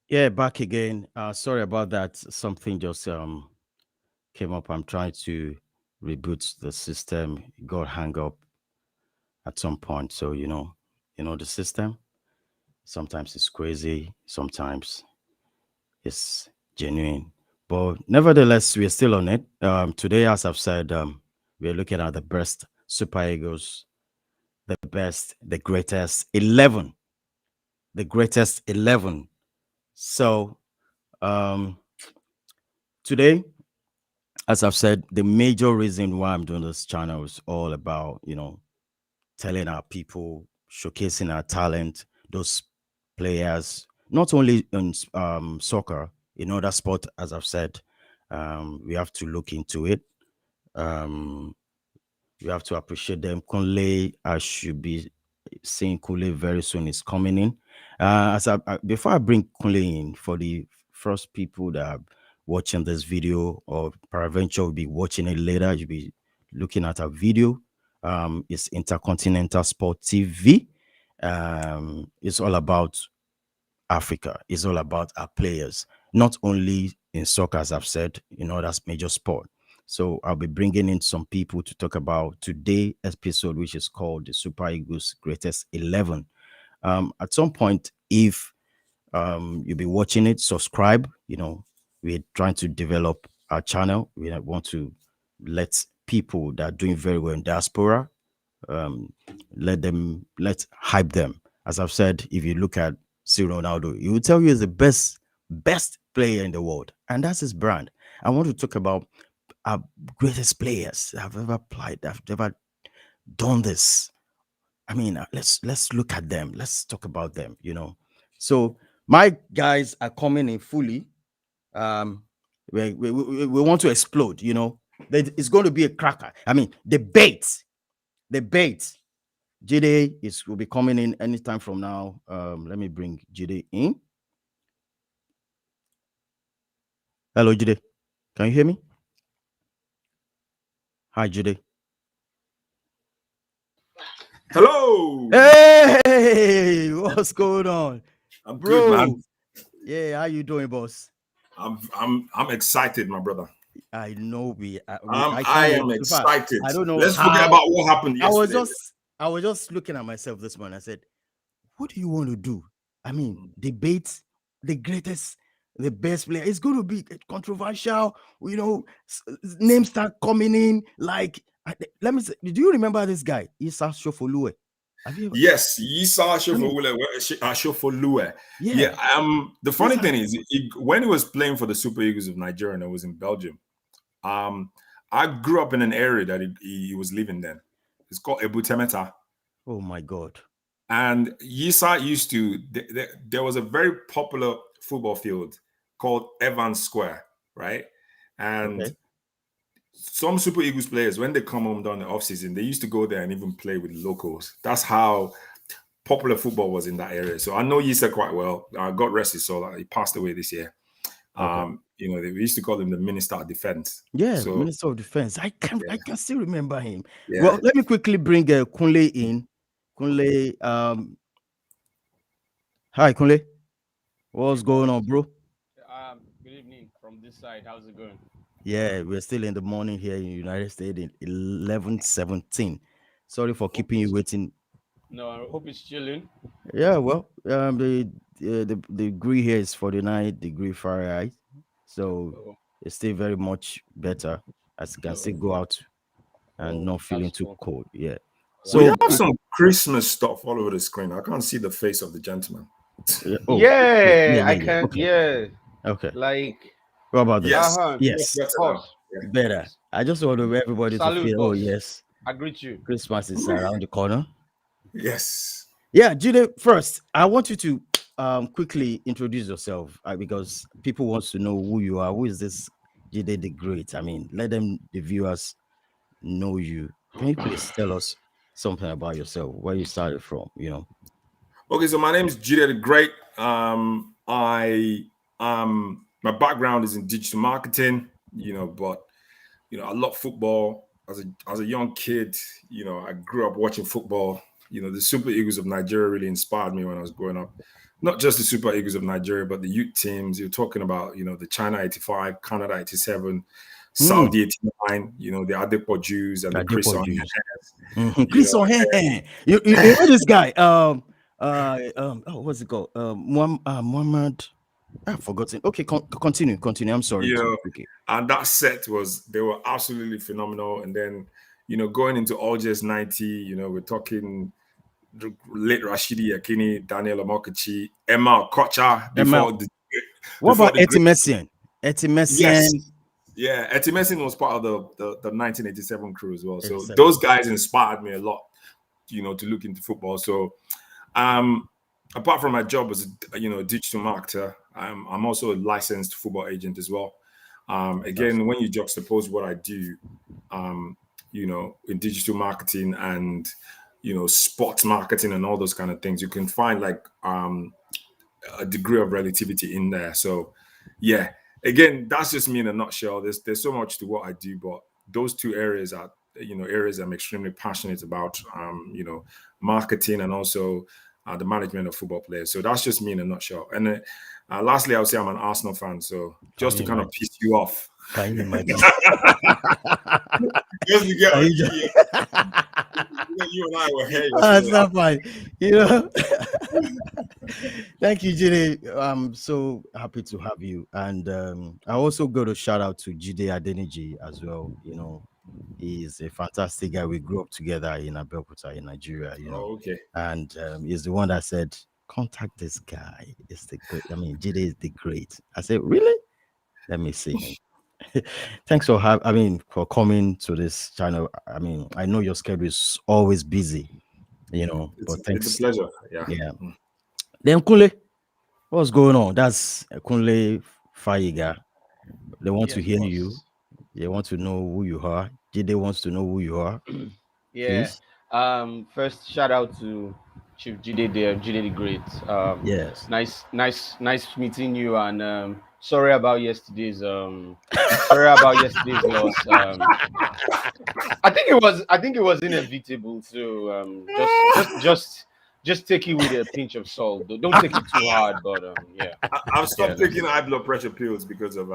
Yeah, back again. Sorry about that. Something just came up. I'm trying to reboot the system. It got hung up at some point. So the system. Sometimes it's crazy. Sometimes it's genuine. But nevertheless, we're still on it. Today, as I've said, we're looking at the best Super Eagles, the best, the greatest 11, the greatest 11. So um, today, as I've said, the major reason why I'm doing this channel is all about, telling our people, showcasing our talent, those players, not only in soccer, in other sport, as I've said, we have to look into it. Um, we have to appreciate them. Kunle, I should be seeing Kunle very soon. Is coming in. Before I bring Kunle in, for the first people that are watching this video, or peradventure will be watching it later, you'll be looking at a video. It's Intercontinental Sport TV. It's all about Africa. It's all about our players, not only in soccer, as I've said, that's major sport. So I'll be bringing in some people to talk about today episode, which is called the Super Eagles Greatest 11. At some point, if you'll be watching it, subscribe. We're trying to develop our channel. We want to let people that are doing very well in diaspora, um, let's hype them. As I've said, if you look at C Ronaldo, he will tell you he's the best player in the world, and that's his brand. I want to talk about our greatest players that have ever played, that have ever done this. I mean, let's look at them. Let's talk about them. So my guys are coming in fully. Um, we want to explode. It's going to be a cracker. I mean, debate. Jide will be coming in anytime from now. Let me bring Jide in. Hello, Jide. Can you hear me? Hi, Jide. Hello. Hey, what's going on, I'm good, bro? man. Yeah, how you doing, boss? I'm excited, my brother. I know I I can't wait. am In fact, excited. I don't know Let's forget how. about what happened I was yesterday. just I was just looking at myself this morning. I said, what do you want to do? I mean, debate the greatest, the best player. It's going to be controversial. Names start coming in. Like, let me say, do you remember this guy, Issa Shofoluwe? Have you ever? Yes, you saw I mean, Shofoluwe. Yeah. yeah, The these funny are. thing is, when he was playing for the Super Eagles of Nigeria, and I was in Belgium. I grew up in an area that he was living then. It's called Ebutemeta. Oh my God. And Yisa used to, there was a very popular football field called Evans Square, right? And Okay. some Super Eagles players, when they come home during the offseason, they used to go there and even play with locals. That's how popular football was in that area. So I know Yisa quite well. God rest his soul. He passed away this year. Okay. We used to call him the Minister of Defense. Yeah, So Minister of Defense. I can yeah, I can still remember him. yeah. Well, let me quickly bring Kunle in. Kunle, hi Kunle. What's Hey, going on, boss. bro? Good evening from this side. How's it going? Yeah, we're still in the morning here in United States in 11:17. Sorry for Hope keeping you it's waiting. no. I hope it's chilling. Yeah, well, the degree here is 49-degree Fahrenheit, so Oh, it's still very much better, as you can still go oh, out and not feeling that's too cool. cold. Yeah. That's We So, have cool. some Christmas stuff all over the screen. I can't see the face of the gentleman. oh, yeah, Yeah, yeah, I yeah. can. Okay, Yeah, okay. like What about this? Yes, much Yes, better now. boss. Yeah. better. I just want everybody to Salute, feel, oh boss. yes, I greet you. Christmas is around the corner. Yes. Yeah, Jude, first, I want you to quickly introduce yourself because people want to know who you are. Who is this Jude the Great? I mean, let them, the viewers, know you. Can you please tell us something about yourself, where you started from? Okay, so my name is Jude the Great. My background is in digital marketing, but I love football. As a young kid, I grew up watching football. the Super Eagles of Nigeria really inspired me when I was growing up. Not just the Super Eagles of Nigeria, but the youth teams. You're talking about, the China 85, Canada 87, Hmm. Saudi 89, the Adepo Jews and the That deep Chris on, juice. you Chris know, on you know this guy. What's it called? Muhammad. I've forgotten. Okay, continue. I'm sorry you to know, okay. and that set they were absolutely phenomenal. And then, going into Algiers 90, we're talking the late Rashidi Yekini, Daniel Amokachi, Emma Kocha Emma, what before about the great. Etimesian? Yes. Etimesian. Yeah, Etimesin was part of the 1987 crew as well. So 87. those guys inspired me a lot, to look into football. So apart from my job as a digital marketer, I'm also a licensed football agent as well. Again, when you juxtapose what I do, in digital marketing and sports marketing and all those kind of things, you can find like a degree of relativity in there. So yeah, again, that's just me in a nutshell. There's so much to what I do, but those two areas are areas I'm extremely passionate about. Marketing and also the management of football players. So that's just me in a nutshell. And lastly, I would say I'm an Arsenal fan. So Can just to you kind of imagine? piss you off, Can you imagine? just to get Can you you and I were here It's yesterday. not fine. You know. Thank you, Jide. I'm so happy to have you. And I also got to shout out to Jide Adeniji as well. He's a fantastic guy. We grew up together in Abeokuta in Nigeria, Oh, okay. and he's the one that said, contact this guy. It's the great. I mean, Jide is the great. I said, really? Let me see him. Thanks for coming to this channel. I mean, I know your schedule is always busy, It's but it's a thanks. pleasure. Yeah. Yeah. Then Kunle, what's going on? That's Kunle Faiga. They want to Yes, hear you. boss. They want to know who you are. Jide wants to know who you are. Yeah. Please. First, shout out to Chief Jide there, Jide the Great. Yes. Nice meeting you. And sorry about yesterday's loss. I think it was inevitable. So just take it with a pinch of salt. Don't take it too hard. But yeah, I've yeah. stopped taking high blood pressure pills because of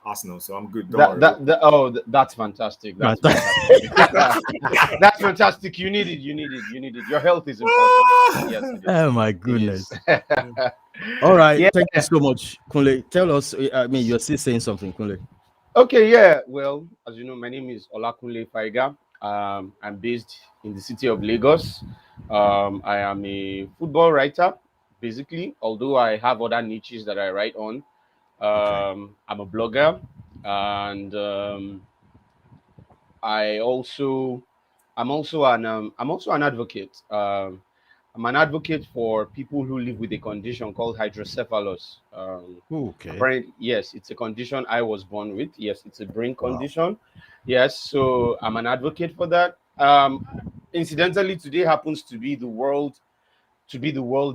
Arsenal, so I'm good. Don't worry. That's fantastic. That's Fantastic. fantastic. That's fantastic. You need it. You need it. You need it. Your health is important. Yes, it is. Oh my It is. goodness. All right. Yeah. Thank you so much, Kunle. Tell us. I mean, you're still saying something, Kunle. Okay. Yeah. Well, as you know, my name is Olakunle Faiga. I'm based in the city of Lagos. I am a football writer, basically. Although I have other niches that I write on. Okay. I'm a blogger, and I also I'm also an advocate. I'm an advocate for people who live with a condition called hydrocephalus. Okay. Apparently, yes, it's a condition I was born with. Yes, it's a brain Wow. condition. Yes, so I'm an advocate for that. Incidentally, today happens to be the World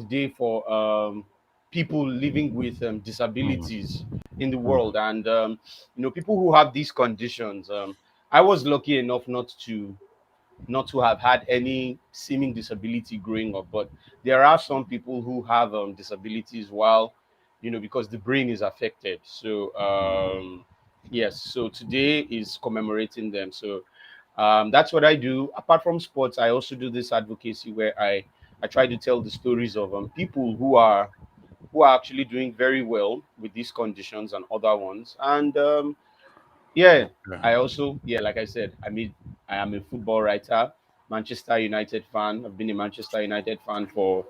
Day for people living with Mm, disabilities in the mm, world, and people who have these conditions. I was lucky enough not to have had any seeming disability growing up, but there are some people who have disabilities while because the brain is affected. So yes, so today is commemorating them. So that's what I do. Apart from sports, I also do this advocacy where I try to tell the stories of people who are actually doing very well with these conditions and other ones. And yeah, okay. I also, yeah, like I said, I am a football writer, Manchester United fan. I've been a Manchester United fan for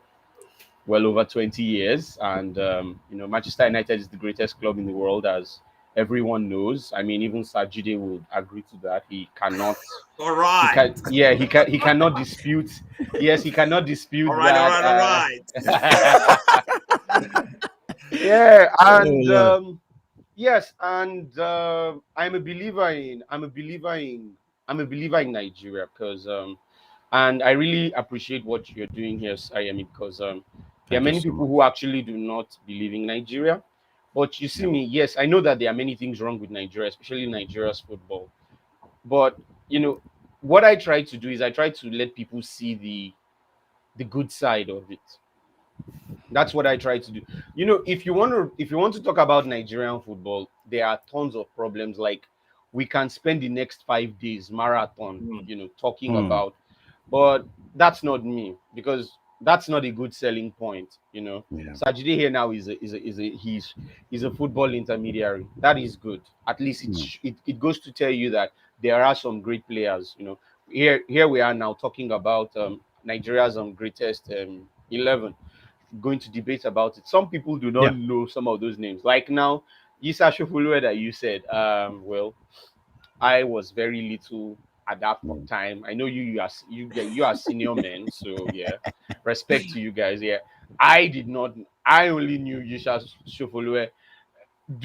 well over 20 years, and Manchester United is the greatest club in the world, as everyone knows. I mean, even Sajide would agree to that. All He right. can, yeah, he cannot dispute. Yes, he cannot All dispute right. All that. right. All right. Yeah, Oh and Lord. yes, and I'm a believer in Nigeria because and I really appreciate what you're doing here, Ayemi, because there are Thank you many so people much. who actually do not believe in Nigeria. But you see Yeah. me, yes, I know that there are many things wrong with Nigeria, especially Nigeria's football. But you know, what I try to do is I try to let people see the good side of it. That's what I try to do. If you want to talk about Nigerian football, there are tons of problems. Like, we can spend the next 5 days marathon, Mm. talking Hmm. about, but that's not me, because that's not a good selling point. Yeah. Sajide here now he's a football intermediary. That is good. At least Hmm. it goes to tell you that there are some great players. Here we are now talking about Nigeria's greatest 11, going to debate about it. Some people do Yeah. not know some of those names. Like now, Yisa Shofulwe that you said, well, I was very little at that Hmm. time. I know you are senior men, so yeah, respect to you guys. Yeah, I did not. I only knew Yisa Shofulwe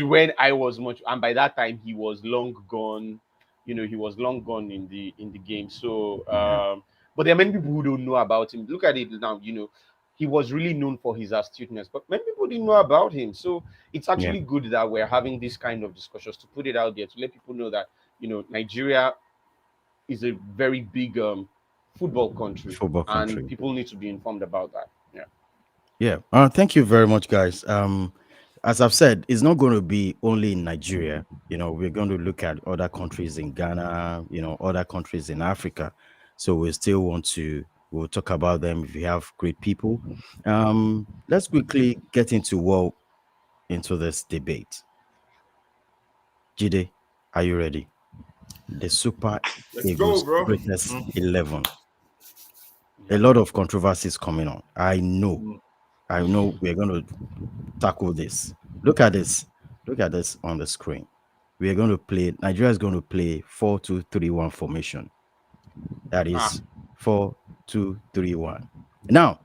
when I was much, and by that time he was long gone. He was long gone in the game. So, Yeah. but there are many people who don't know about him. Look at it now. He was really known for his astuteness, but many people didn't know about him. So it's Yeah. actually good that we're having this kind of discussions to put it out there to let people know that Nigeria is a very big football country, Football and country. people need to be informed about that. Yeah. Yeah. Thank you very much, guys. As I've said, it's not going to be only in Nigeria. We're going to look at other countries in Ghana, other countries in Africa. So we still we'll talk about them if we have great people. Let's quickly get into this debate. Jide, are you ready? The Super Let's go, Eagles bro. greatest 11. A Yeah. lot of controversies coming on. I know. Mm. I know we're going to tackle this. Look at this. Look at this on the screen. We are going to play, Nigeria is going to play 4-2-3-1 formation. That Ah. is 4-2-3-1. Now,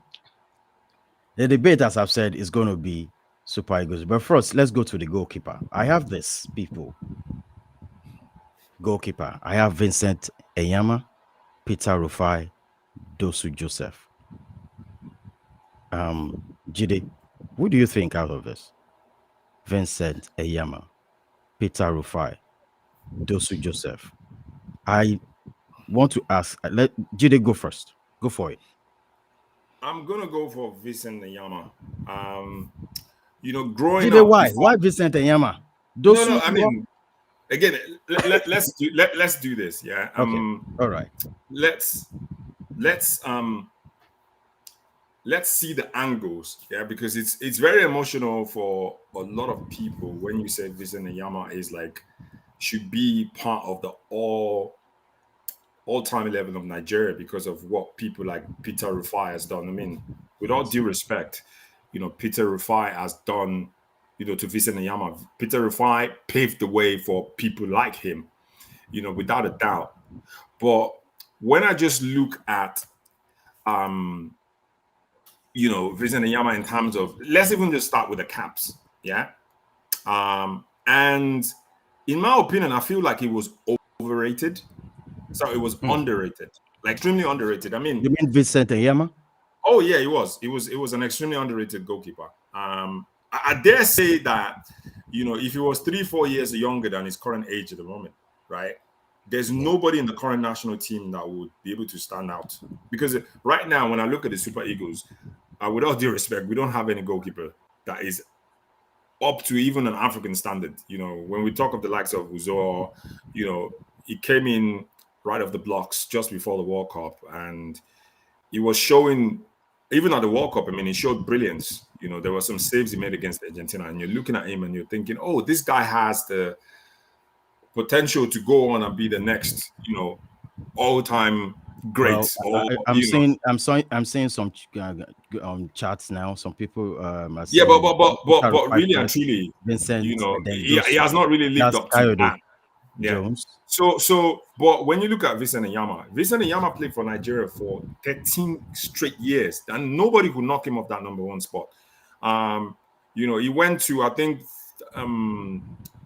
the debate, as I've said, is going to be Super Eagles. But first, let's go to the goalkeeper. I have this, people. Goalkeeper. I have Vincent Enyama, Peter Rufai, Dosu Joseph. Jide, who do you think out of this? Vincent Enyama, Peter Rufai, Dosu Joseph. I want to ask, let Jide go first. Go for it. I'm gonna go for Vincent Nyama. Um, growing Jide, up why? before. Why Vincent Enyama? No, Dosu, no. I mean, again, let's do this. Yeah. okay. All right. Let's let's um let's see the angles. Yeah, because it's very emotional for a lot of people when you say Vincent Nyama is like should be part of the all-time 11 of Nigeria because of what people like Peter Rufai has done. I mean, with all Yes. due respect, Peter Rufai has done, to Vincent Nyama. Peter Rufai paved the way for people like him, without a doubt. But when I just look at, um, Vincent Nyama in terms of, let's even just start with the caps, yeah. And in my opinion, I feel like he was overrated. So it was Hmm. underrated, like extremely underrated. I mean, You mean Vincent Enyama? oh yeah, he was. It was an extremely underrated goalkeeper. I dare say that, if he was 3-4 years younger than his current age at the moment, right? There's Yeah. nobody in the current national team that would be able to stand out. Because right now, when I look at the Super Eagles, with all due respect, we don't have any goalkeeper that is up to even an African standard. When we talk of the likes of Uzor, he came in right off the blocks just before the World Cup, and he was showing, even at the World Cup, I mean, he showed brilliance. There were some saves he made against Argentina, and you're looking at him and you're thinking, oh, this guy has the potential to go on and be the next, all-time Well, great. Or, I'm seeing some charts now. Some people are yeah, but saying but but but, Peter but Rufai really and first, truly, Vincent, and then he Dosu. has not really lived That's up to Coyote that. Yeah. Jones. But when you look at Vincent Nyama played for Nigeria for 13 straight years, and nobody could knock him off that number one spot. He went to, I think,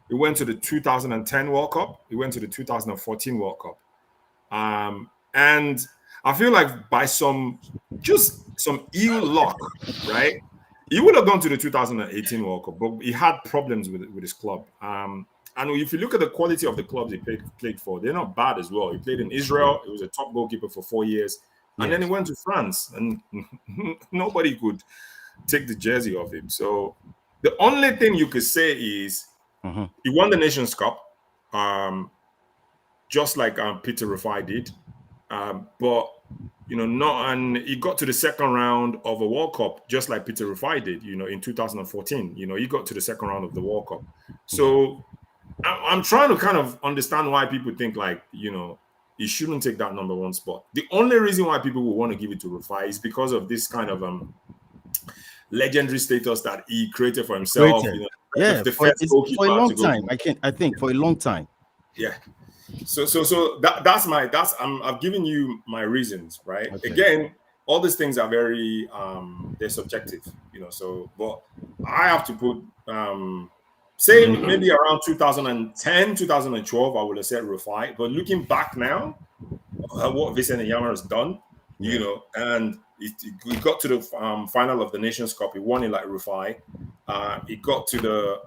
he went to the 2010 World Cup. He went to the 2014 World Cup. And I feel like by some ill luck, right? He would have gone to the 2018 World Cup, but he had problems with his club. And if you look at the quality of the clubs he played for, they're not bad as well. He played in Israel. He was a top goalkeeper for 4 years. And then he Yes. went to France, and nobody could take the jersey off him. So the only thing you could say is Mm-hmm. he won the Nations Cup, um, just like Peter Rafai did. But not, and he got to the second round of a World Cup, just like Peter Rafai did. In 2014, he got to the second round of the World Cup. Yeah. So I'm trying to kind of understand why people think like he shouldn't take that number one spot. The only reason why people will want to give it to Rafai is because of this kind of legendary status that he created for himself. Created. Yeah, The for first it's for a goalkeeper long to go time. to, I think for a long time. yeah. So that's I'm giving you my reasons, right? Okay. Again, all these things are very they're subjective, so but I have to put say maybe around 2010, 2012, I would have said Rufai. But looking back now, what Vincent Yama has done, Yeah. and he got to the final of the Nations Cup. He won it like Rufai. He got to the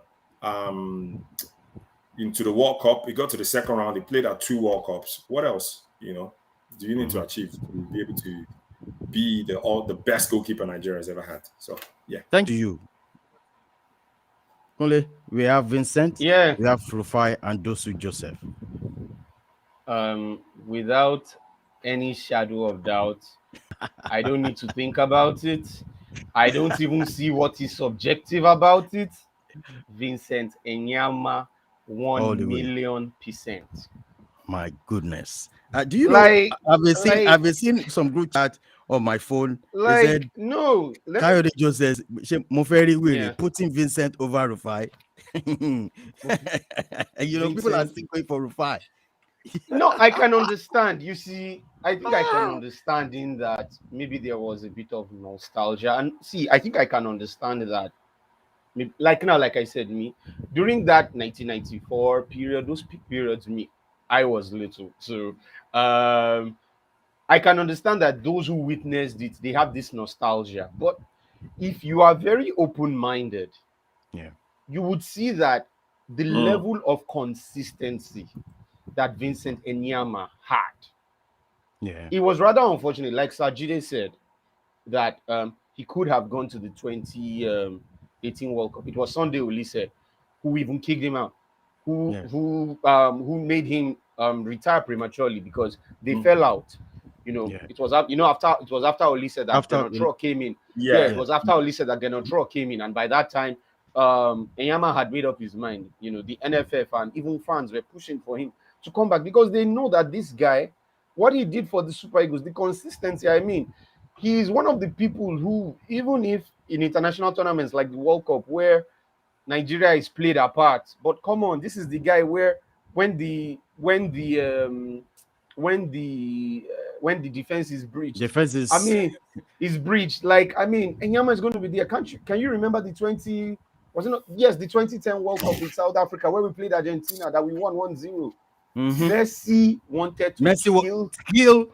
into the World Cup. He got to the second round. He played at 2 World Cups. What else, do you need to achieve to be able to be the best goalkeeper Nigeria has ever had? So yeah. Thank you. Only we have Vincent, Yeah. we have Rufai, and Dosu Joseph. Without any shadow of doubt, I don't need to think about it. I don't even see what is subjective about it. Vincent Enyama, All one the way. million percent. My goodness. Do you know? Like, I've been seeing some group chat on my phone. They said no. Let me. Coyote just says Moferi Willie Yeah. putting Vincent over Rufai. And people are Vincent. still going for Rufai. No, I can understand. You see, I think I can understand in that maybe there was a bit of nostalgia. And see, I think I can understand that. Like now, like I said, me during that 1994 period, those peak periods, I was little. So I can understand that those who witnessed it, they have this nostalgia. But if you are very open-minded, Yeah. you would see that the Mm. level of consistency that Vincent Enyama had, Yeah. it was rather unfortunate. Like Sajide said, that he could have gone to the 2018 World Cup. It was Sunday Olise who even kicked him out, Yeah. who made him retire prematurely because they fell out. Yeah. It was after Olise that After Genotro came in. Yeah, Yeah. it was after Olise that Genotro came in, and by that time, Enyama had made up his mind. The NFF and even fans were pushing for him to come back because they know that this guy, what he did for the Super Eagles, the consistency. I mean, he is one of the people who, even if in international tournaments like the World Cup, where Nigeria is played apart, but come on, this is the guy where when the defense is breached, defense I is mean, is breached. Like, I mean, Enyama is going to be there. Can you remember the 20? Was it not? Yes, the 2010 World Cup with South Africa where we played Argentina that we won 1-0. Messi wanted to kill.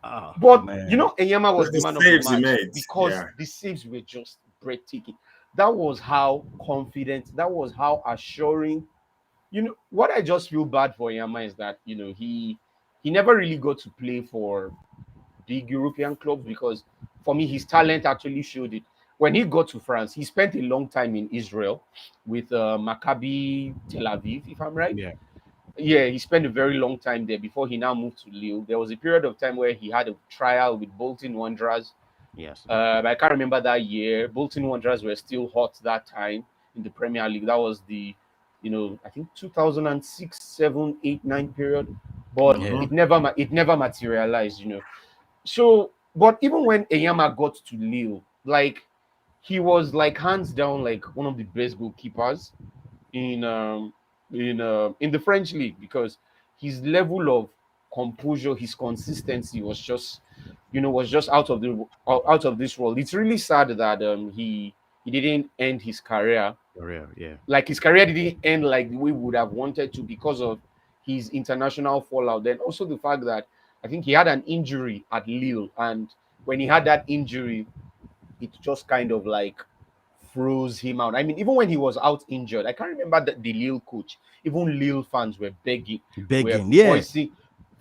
Oh, but man. Enyama was The the man of the saves he match made, because yeah. the saves were just breathtaking. That was how confident, that was how assuring. What I just feel bad for Enyama is that he never really got to play for big European clubs because for me his talent actually showed it. When he got to France, he spent a long time in Israel with Maccabi Tel Aviv, if I'm right. Yeah. Yeah, he spent a very long time there before he now moved to Lille. There was a period of time where he had a trial with Bolton Wanderers. Yes. I can't remember that year. Bolton Wanderers were still hot that time in the Premier League. That was the, I think 2006, 7, 8, 9 period. But Yeah. it never materialized. So, but even when Enyama got to Lille, like he was like hands down like one of the best goalkeepers in the French league because his level of composure, his consistency was just out of this world. It's really sad that he didn't end his career. Yeah. Like his career didn't end like we would have wanted to because of his international fallout. Then also the fact that I think he had an injury at Lille, and when he had that injury, it just kind of like froze him out. I mean, even when he was out injured, I can't remember the Lille coach. Even Lille fans were begging, were Begging. Yeah. voicing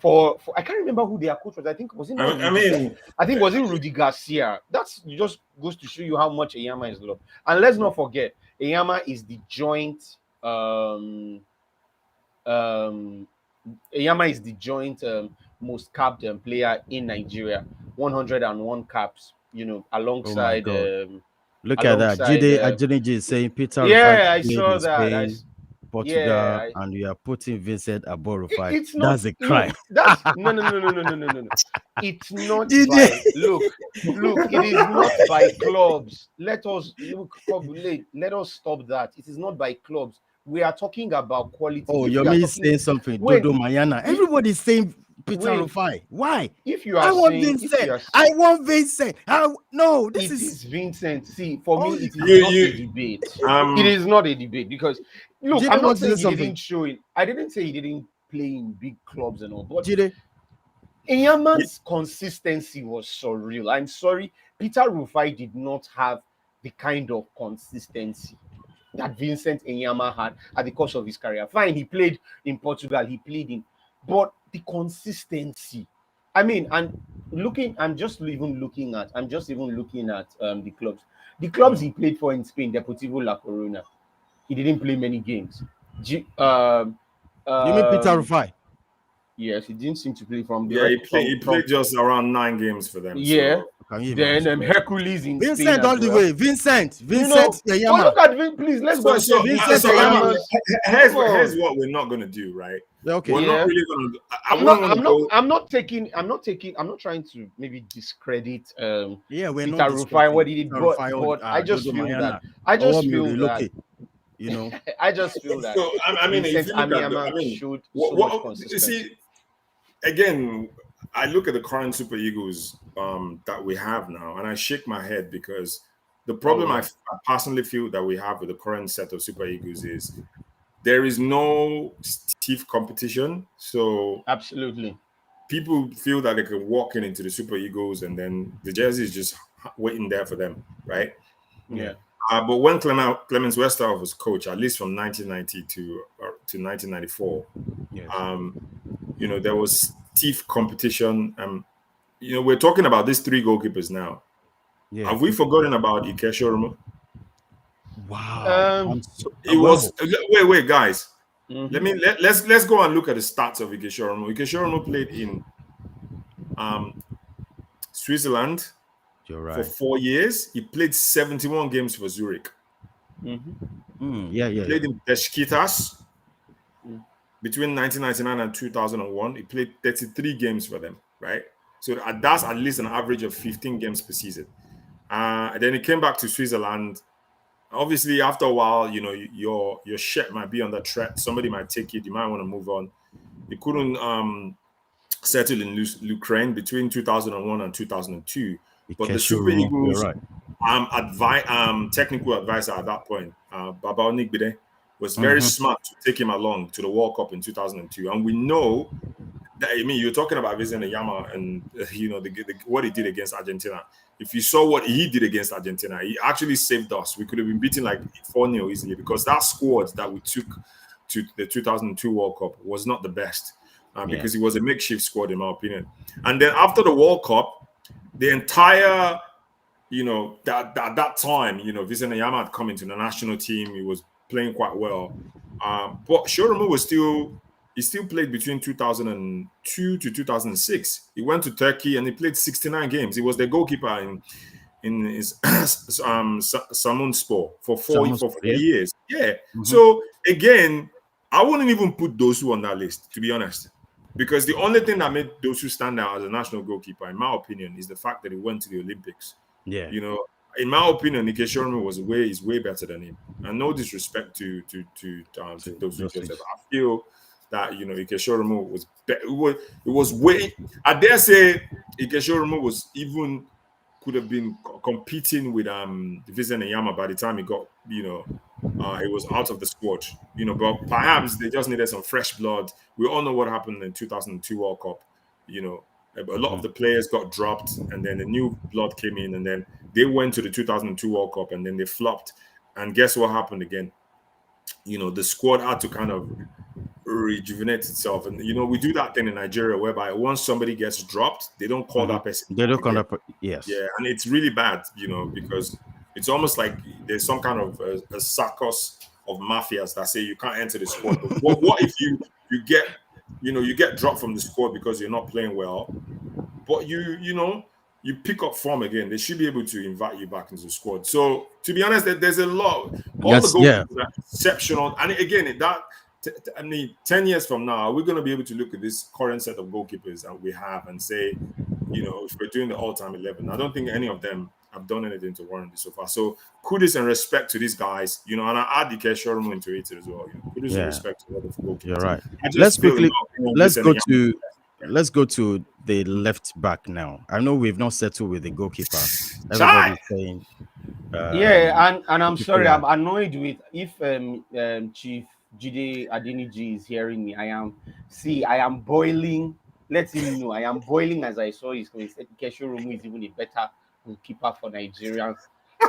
for I can't remember who their coach was. I think was it not I Rudy? mean, I think was it Rudy Garcia. That's just goes to show you how much Enyama is loved. And let's not forget, Enyama is the joint um Enyama is the joint most capped player in Nigeria, 101 caps. You know, Oh my alongside God. Look at that. alongside Jide Adeniji is saying Peter Rufai yeah, I played saw in that. Spain, Yeah, Portugal, and you are putting Vincent Aborufai. it's not That's a crime. look. That's no. It's not Jide. by look. It is not by clubs. Let us look. Let us stop that. It is not by clubs. We are talking about quality. Oh, If we are Yomi is talking, saying something. wait, Dodo Mayana. if, Everybody's saying Peter wait. Rufai. Why? If you are I want saying, if you Vincent. are, I want Vincent. No, this it is is Vincent. See, for me, oh, it is you not a you debate. It is not a debate because look, Jide I'm not wants to saying say he something. didn't show it. I didn't say he didn't play in big clubs and all, but Jide. Enyama's consistency was surreal. I'm sorry, Peter Rufai did not have the kind of consistency that Vincent Enyama had at the course of his career. Fine, he played in Portugal, he played in, but the consistency. I mean, and I'm just even looking at the clubs. The clubs he played for in Spain, Deportivo La Corona, he didn't play many games. You mean Peter Um, Rufai? yes, he didn't seem to play from the yeah, he from played just around 9 games for them. yeah. So Can you Then imagine? Hercules in Spain Vincent as all the well. way. Vincent You know, but Yama. look at please let's go so and so, check Vincent Vincent I mean, Enyama's. here's Come on. here's what we're not gonna do, right? Yeah, okay. We're not Yeah. really gonna. I wouldn't want to go. I'm not trying to maybe discredit Yeah, we're Peter not Rufai what discussing he did, Peter Rufai or but I just Dodo feel Mayana. that You know. I just feel that So I mean, if Vincent you look at, Enyama showed so much what you consistency. see, again, I look at the current Super Eagles that we have now, and I shake my head because the problem yeah. I personally feel that we have with the current set of Super Eagles is there is no stiff competition. So Absolutely. people feel that they can walk into the Super Eagles and then the jersey is just waiting there for them, right? Yeah. But when Clemens Westerhoff was coach, at least from 1990 to 1994, Yes. you know, there was stiff competition. You know, we're talking about these 3 goalkeepers now. Yeah. Have we forgotten about Ike Shoruma? Wow. It was wait, guys. Mhm. Let's go and look at the stats of Ike Shoruma. Ike Shoruma played in Switzerland You're for right. 4 years. He played 71 games for Zurich. Yeah. He played in Besiktas Mm. between 1999 and 2001. He played 33 games for them, right? So that's at least an average of 15 games per season. Then he came back to Switzerland. Obviously, after a while, you know, your shirt might be under threat. Somebody might take it. You might want to move on. He couldn't settle in Ukraine between 2001 and 2002. But the Super You're Eagles right. technical advisor at that point, Baba Onigbide, was very smart to take him along to the World Cup in 2002. And we know that, I mean, you're talking about Vincent Yama and, you know, what he did against Argentina. If you saw what he did against Argentina, he actually saved us. We could have been beaten like 4-0 easily because that squad that we took to the 2002 World Cup was not the best because it was a makeshift squad, in my opinion. And then after the World Cup, the entire, you know, that time, you know, Vincent Yama had come into the national team. He was playing quite well. But Shoremu he still played between 2002 to 2006. He went to Turkey and he played 69 games. He was the goalkeeper in his Samunspor for four years. Yeah. So again, I wouldn't even put Dosu on that list, to be honest. Because the only thing that made Dosu stand out as a national goalkeeper, in my opinion, is the fact that he went to the Olympics. Yeah. You know, in my opinion, Ike Shoremu is way better than him. And no disrespect to Dosu Joseph. I feel that, you know, Ike Shoremu was way. I dare say Ike Shoremu could have been competing with Vincent Enyama by the time he got, you know, it was out of the squad, you know, but perhaps they just needed some fresh blood. We all know what happened in 2002 World Cup, you know. A lot of the players got dropped, and then the new blood came in, and then they went to the 2002 World Cup, and then they flopped. And guess what happened again? You know, the squad had to kind of rejuvenate itself. And we do that thing in Nigeria whereby once somebody gets dropped, they don't call that person They back don't again. conduct. Yes. Yeah, and it's really bad, because it's almost like there's some kind of a circus of mafias that say you can't enter the squad. But what if you get you get dropped from the squad because you're not playing well, but you pick up form again? They should be able to invite you back into the squad. So to be honest, there's a lot. All the Yes. Yeah. goalkeepers are exceptional, and again, I mean, 10 years from now, we're going to be able to look at this current set of goalkeepers that we have and say, if we're doing the all-time 11, I don't think any of them have done anything to warrant this so far. So kudos and respect to these guys, and I add the Keshorum into it as well. Kudos and Yeah. respect to all the You're goalkeepers. right. I just Let's feel quickly. Let's go yeah. to. Let's go to the left back now. I know we've not settled with the goalkeeper. Chai! Everybody's saying. Yeah, and I'm sorry, Kukurea. I'm annoyed with if Chief Jide Adeniji is hearing me. I am boiling. Let him know I am boiling as I saw his comment. He said Kesho Romu is even a better goalkeeper for Nigerians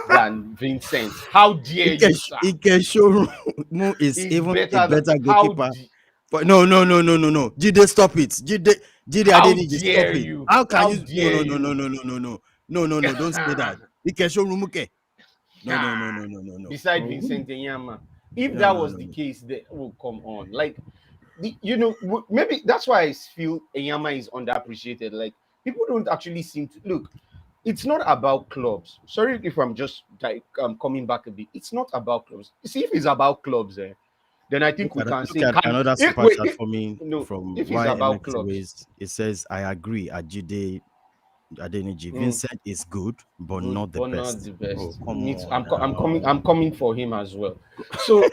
than Vincent. How dare you, sir? Ikeshorumu is He's even a better than better goalkeeper. But no. Jide, stop it. Jide how Adeniji, stop dare it. you? How can How you? dare you? No. Don't say that. Ikeshorumuke. No. Beside No. Vincent Enyama. If No, that no, was no, the no. case, come on. Like, maybe that's why I feel Enyama is underappreciated. Like, people don't actually seem to look. It's not about clubs. Sorry if I'm just coming back a bit. It's not about clubs. You see, if it's about clubs, then I think we can Look say, at another super chat for me no, from if it's about YMX clubs. Ways. It says, I agree, Ajide Adeniji. Vincent is good, but Good, not the but not best. the best. Oh, come on I'm now. coming. I'm coming for him as well. So,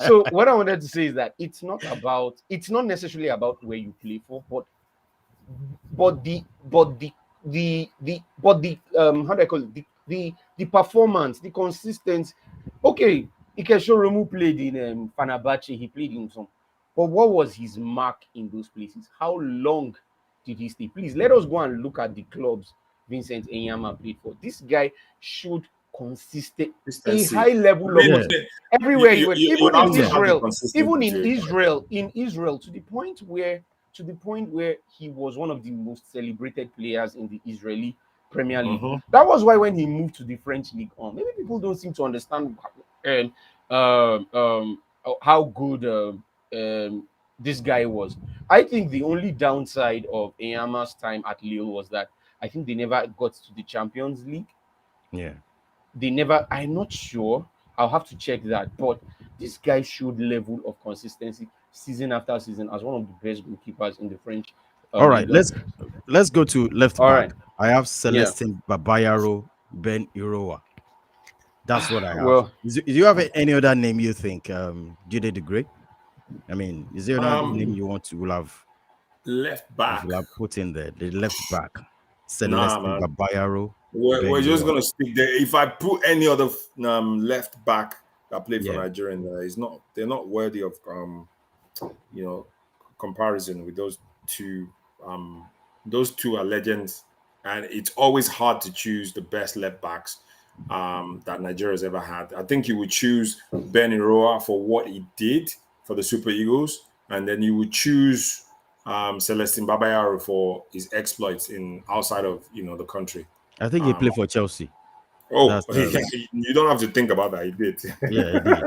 so what I wanted to say is that it's not about. It's not necessarily about where you play for, but the how do I call it? The performance, the consistency. Okay, Ikeshoromu played in Fenerbahce. He played in some, but what was his mark in those places? How long did he stay? Please let us go and look at the clubs Vincent Enyama played for. This guy showed consistent a Consistency. high level of Yeah. everywhere he went, You even in have to have the Israel, consistency to it. in Israel, to the point where he was one of the most celebrated players in the Israeli Premier League. Mhm. That was why when he moved to the French League maybe people don't seem to understand how good this guy was. I think the only downside of Eyama's time at Lille was that I think they never got to the Champions League. Yeah. They never. I'm not sure. I'll have to check that. But this guy showed level of consistency season after season as one of the best goalkeepers in the French All right. league. Let's go to left All back. right. I have Yeah. Celestin Babayaro Ben Iroa. That's what I have. Well, Do you have any other name you think Jide the Great? I mean, is there another name Um, you want to Left back. will have put in there? The left back. Nah, Celestin man. Babayaro Ben We're just Iroa. gonna stick there. If I put any other left back that played for Yeah. Nigeria in there, they're not worthy of you know comparison with those two. Those two are legends, and it's always hard to choose the best left backs that Nigeria's ever had. I think you would choose Ben Iroa for what he did for the Super Eagles, and then you would choose Celestin Babayaro for his exploits in outside of the country. I think he Um, played for Chelsea. oh, That's you don't have to think about that. He did. yeah, he did.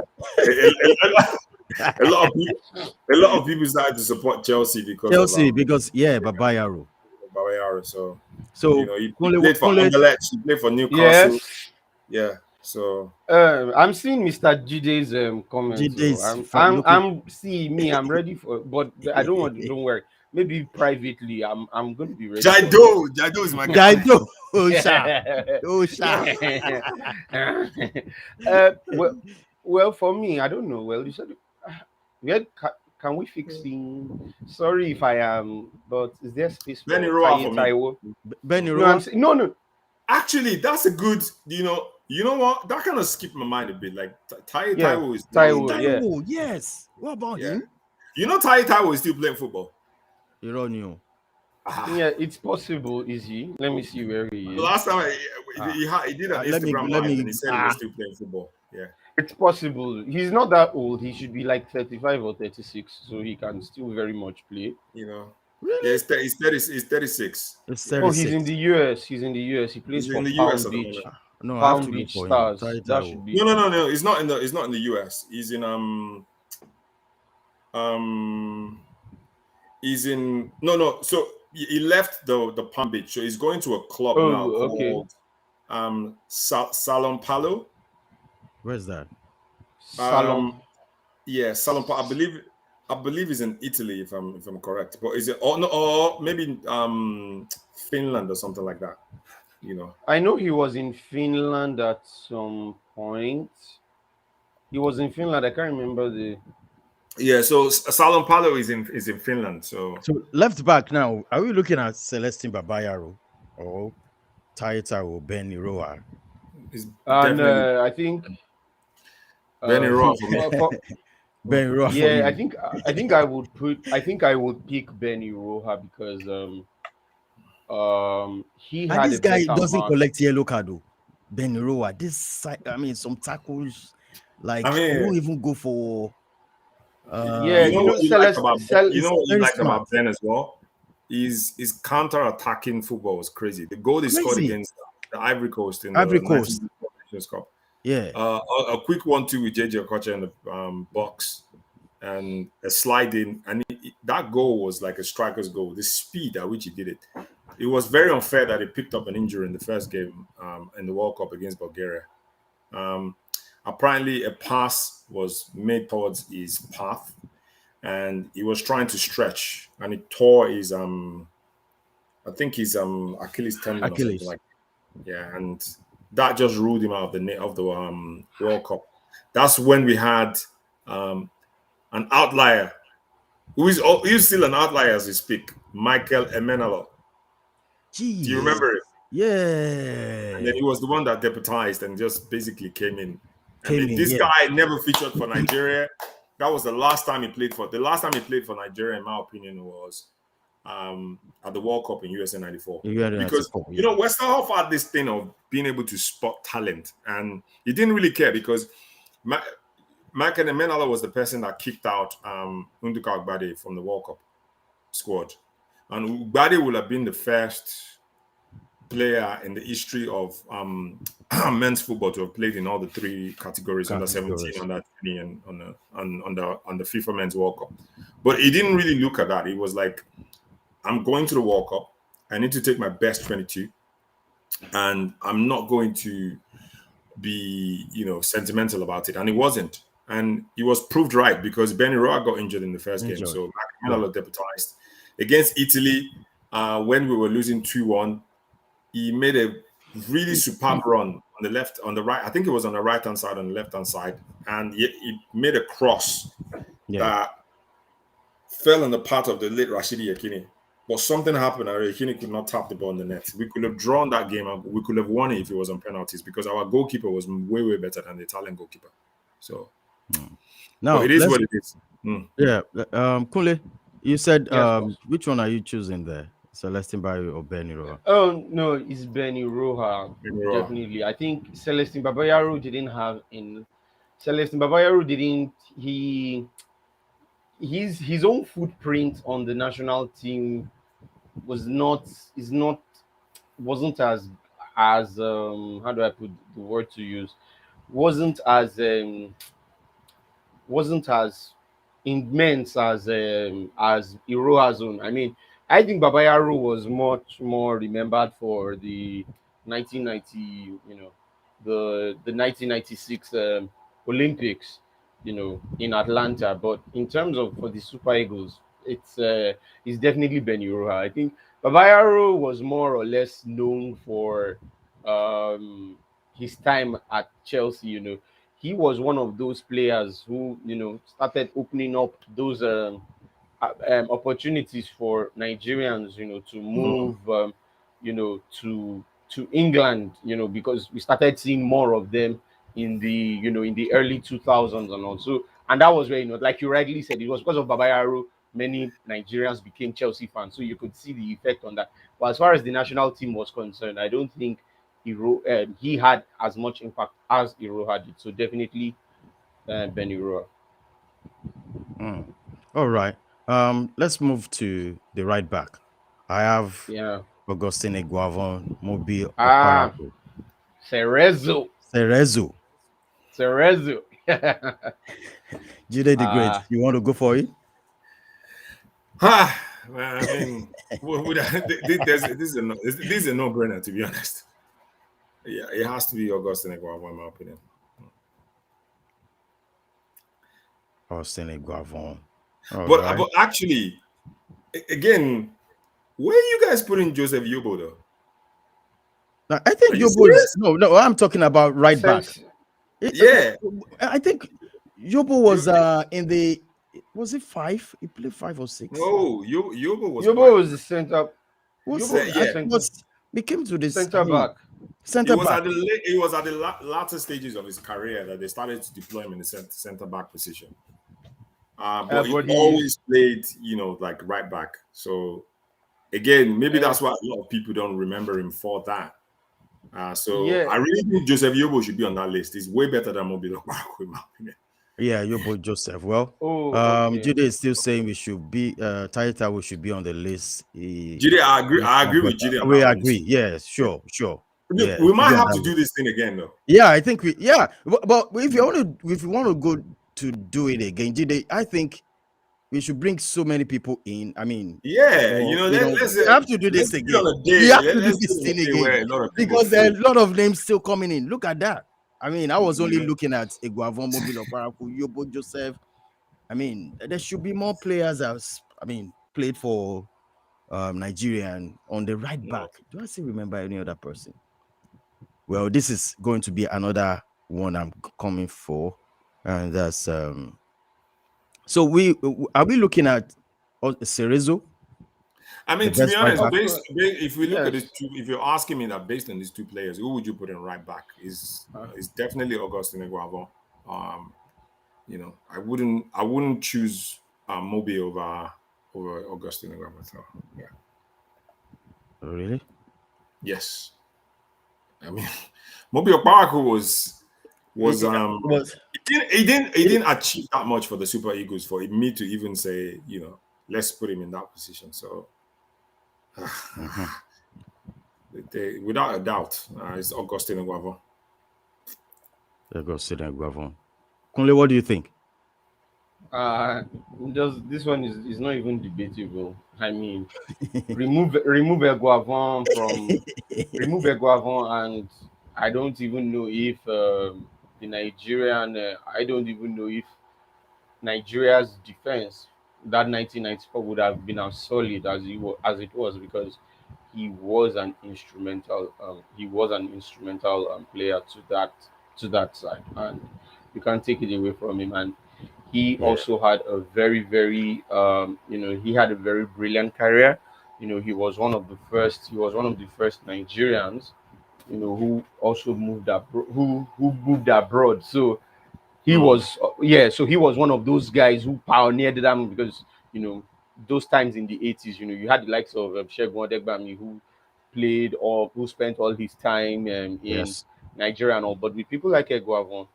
a lot of people, a lot of people started to support Chelsea because of Chelsea because Babayaro. Babayaro. So So he played for Kunle, Anderlecht. He played for Newcastle. yes. Yeah. So I'm seeing Mr. Jide's comments. Jide So is looking I'm ready for, but I don't want to. Don't worry. Maybe privately, I'm going to be ready for him. Jaido is my guy. Jaido. Osha. Well, for me, I don't know. Well, you said, where can we fix him? Sorry if I am, but is there space for Benny Roa for me. Taiwo? Benny No, I'm Roa. saying no. Actually, that's a good. You know what? That kind of skipped my mind a bit. Like Yeah, Taiwo is Taiwo, yeah. Taiwo, yes. What about Yeah. him? Taiwo is still playing football. Ironio. Yeah, it's possible. Is he? Let me see where he The is. last time he did an Let me Instagram let live and me he said he was still playing football. Yeah. It's possible. He's not that old. He should be like 35 or 36, so he can still very much play. You know, yeah, Really? he's 36. It's Yeah, Oh, he's in 36. the US. He's in the US. He plays he's in for the US Palm at the moment. Beach. No, I have Palm to look Beach for him. Stars. That Taita. should be. No. He's not in the US. He's in no. So he left the Palm Beach. So he's going to a club now Oh, okay. called Salon Palo. Where's that? Salom. Yeah, Salon Palo. I believe he's in Italy if I'm correct. But is it or maybe Finland or something like that? You know. I know he was in Finland at some point. He was in Finland. I can't remember the. Yeah, so Salon Palo is in Finland. So So left back now. Are we looking at Celestine Babayaro or Taita or Ben Iroha? it's And definitely I think Benny Roa for me. Ben Iroha for yeah, you. I think I would pick Benny Roja because he And had this a guy better doesn't mark. collect yellow card. Though. Ben Iroha. I mean, some tackles like I he mean, won't even go for. Yeah, you know you what know, you like Celeste, about Cel- you know It's what you very like smart. about Ben as well. His counter-attacking football was crazy. The goal he scored Crazy. against the Ivory Coast in Ivory the Coast. 1994 Nations Cup. Yeah. A quick 1-2 with JJ Okocha in the box and a slide in, and that goal was like a striker's goal. The speed at which he did it. It was very unfair that he picked up an injury in the first game in the World Cup against Bulgaria. Um, Apparently, a pass was made towards his path, and he was trying to stretch, and he tore his I think his Achilles tendon or something Achilles. like that. Yeah, and that just ruled him out of the World Cup. That's when we had an outlier who's still an outlier as we speak, Michael Emenalo. Do you Jeez. remember it? And then Yeah. he was the one that deputized and just basically came in. And Came in. this Yeah. guy never featured for Nigeria. That was the last time he played for. The last time he played for Nigeria, in my opinion, was at the World Cup in USA '94. You had it Because yeah. Westerhoff had this thing of being able to spot talent, and he didn't really care because Michael Emenalo was the person that kicked out Unduka Ogbade from the World Cup squad, and Ogbade would have been the first player in the history of men's football to have played in all the three categories: under 17, Categories. under 20, and on the FIFA Men's World Cup. But he didn't really look at that. He was like, "I'm going to the World Cup. I need to take my best 22, and I'm not going to be, sentimental about it." And he wasn't. And he was proved right because Benny Roa got injured in the first game. Injured. So Yeah. Manolo deputized against Italy when we were losing 2-1. He made a really superb run on the left, on the right. I think it was on the right hand side, on the left hand side, and he made a cross Yeah. that fell on the path of the late Rashidi Yekini. But something happened, and Yekini could not tap the ball in the net. We could have drawn that game, and we could have won it if it was on penalties because our goalkeeper was way better than the Italian goalkeeper. So, Now but it is let's what it is. yeah. Kunle, you said Yes, boss. which one are you choosing there? Celestine Bayo or Ben Iroha? Oh no, it's Benny Roja. Definitely. I think Celestine Babayaro didn't have in Celestine Babayaro didn't he his own footprint on the national team was not is not wasn't as how do I put the word to use wasn't as wasn't as immense as Iroha's own. I mean, I think Babayaro was much more remembered for the 1990, the 1996 Olympics, in Atlanta. But in terms of for the Super Eagles, it's definitely Ben Iroha. I think Babayaro was more or less known for um, his time at Chelsea. He was one of those players who started opening up those opportunities for Nigerians to move to England, because we started seeing more of them in the early 2000s and also, and that was where, like you rightly said, it was because of Babayaro many Nigerians became Chelsea fans, so you could see the effect on that. But as far as the national team was concerned, I don't think he had as much impact as Iroha did. So definitely Benny Roa. All right. Let's move to the right back. I have Yeah. Augustine Iguavon, Mobi Ah, Okparaku, Cerezo. Cerezo. Cerezo. Jide the Great. Ah, You want to go for it? Well, I mean, this is a no-brainer, to be honest. Yeah, it has to be Augustine Iguavon, in my opinion. Augustine Iguavon. All But right. actually, again, where you guys putting Joseph Yobo though? Now, I Are think you Yobo is serious? no. I'm talking about right back. since Yeah, I think Yobo was in the was it 5? He played 5 or 6. no, Yobo was Yobo quite. was the center. Was Yobo was the I Yeah, center was we came to this. I center mean, back. center back. it was at the latter stages of his career that they started to deploy him in the center back position. But he But he, always played, like right back. So again, maybe uh, that's why a lot of people don't remember him for that. So yeah. I really think Joseph Yobo should be on that list. He's way better than Mobile Okparaku, in my opinion. Yeah, Yobo Joseph. Well, Oh, okay. Jude is still saying we should be Taita we should be on the list. Jide, I agree with Jide on We that one. agree. Yes, sure. Yeah, We should be might on have that to do list. this thing again, though. Yeah, I think we. Yeah, but if you want to go to do it again, Jide, I think we should bring so many people in. I mean, Yeah, or, let's we have to do let's this do it again. on a We day. have to do Let's do this it on thing a day again where a lot of people because there are free. a lot of names still coming in. Look at that. I mean, I was only You know? looking at Iguavon, Mobile Oparaku, Yobo Joseph. I mean, there should be more players as played for Nigerian on the right back. Do I still remember any other person? Well, this is going to be another one I'm coming for, and that's So are we looking at Cerezo, I the mean, to be best right honest, back? Of course. if we look at Yes. this two, if you're asking me that based on these two players, who would you put in right back? Uh, Is definitely Augustine Iguavon. I wouldn't choose Mobi over Augustine Iguavon. So yeah, Oh, really? yes. I mean, Mobi Okparaku was Was he didn't achieve that much for the Super Eagles for me to even say let's put him in that position. So without a doubt, it's Augustine Iguavon. There goes Sidney Guavon. Kunle, what do you think? uh, just this one is not even debatable. I mean, remove Eguavon from remove Eguavon, and I don't even know if the Nigerian. I don't even know if Nigeria's defense that 1994 would have been as solid as it was, because he was an instrumental player to that side, and you can't take it away from him. And he Yeah. also had a he had a very brilliant career. He was one of the first Nigerians who also who moved abroad. So he was so he was one of those guys who pioneered them, because you know those times in the 80s, you had the likes of Shegun Odegbami, who played or who spent all his time in Yes. Nigeria and all. But with people like Eguavon,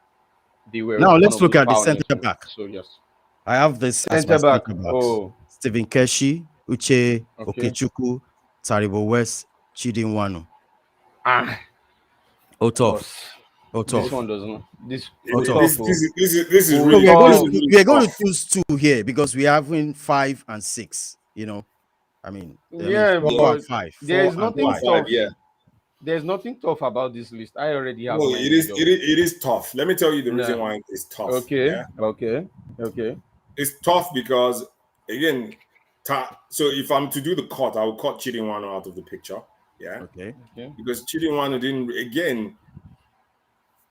they were Now one let's of look those at the center pioneers. So, back. so yes. I have this as my Center back. center backs: Oh, Stephen Keshi, Uche okay. Okechukwu, Taribo West, Chidinwanu. Ah, Otof. boss. This Otof. one doesn't. This Otof. This tough. this Oh, is this is this is So really we are going this is to tough. really we are going to tough. choose two here because we have in 5 and 6. Yeah, 4 Yeah, and but 5. there 4 is and 4 nothing and 5. 5. tough. Yeah. There's nothing tough about this list. I already have No, mine it made is up. it is, it is tough. Let me tell you the reason No. why it's tough. Okay. Yeah, Okay. Okay. it's tough because again, so if I'm to do the cut, I will cut Chidinwano out of the picture. Yeah, Okay. Okay. because Chidinwano didn't. Again,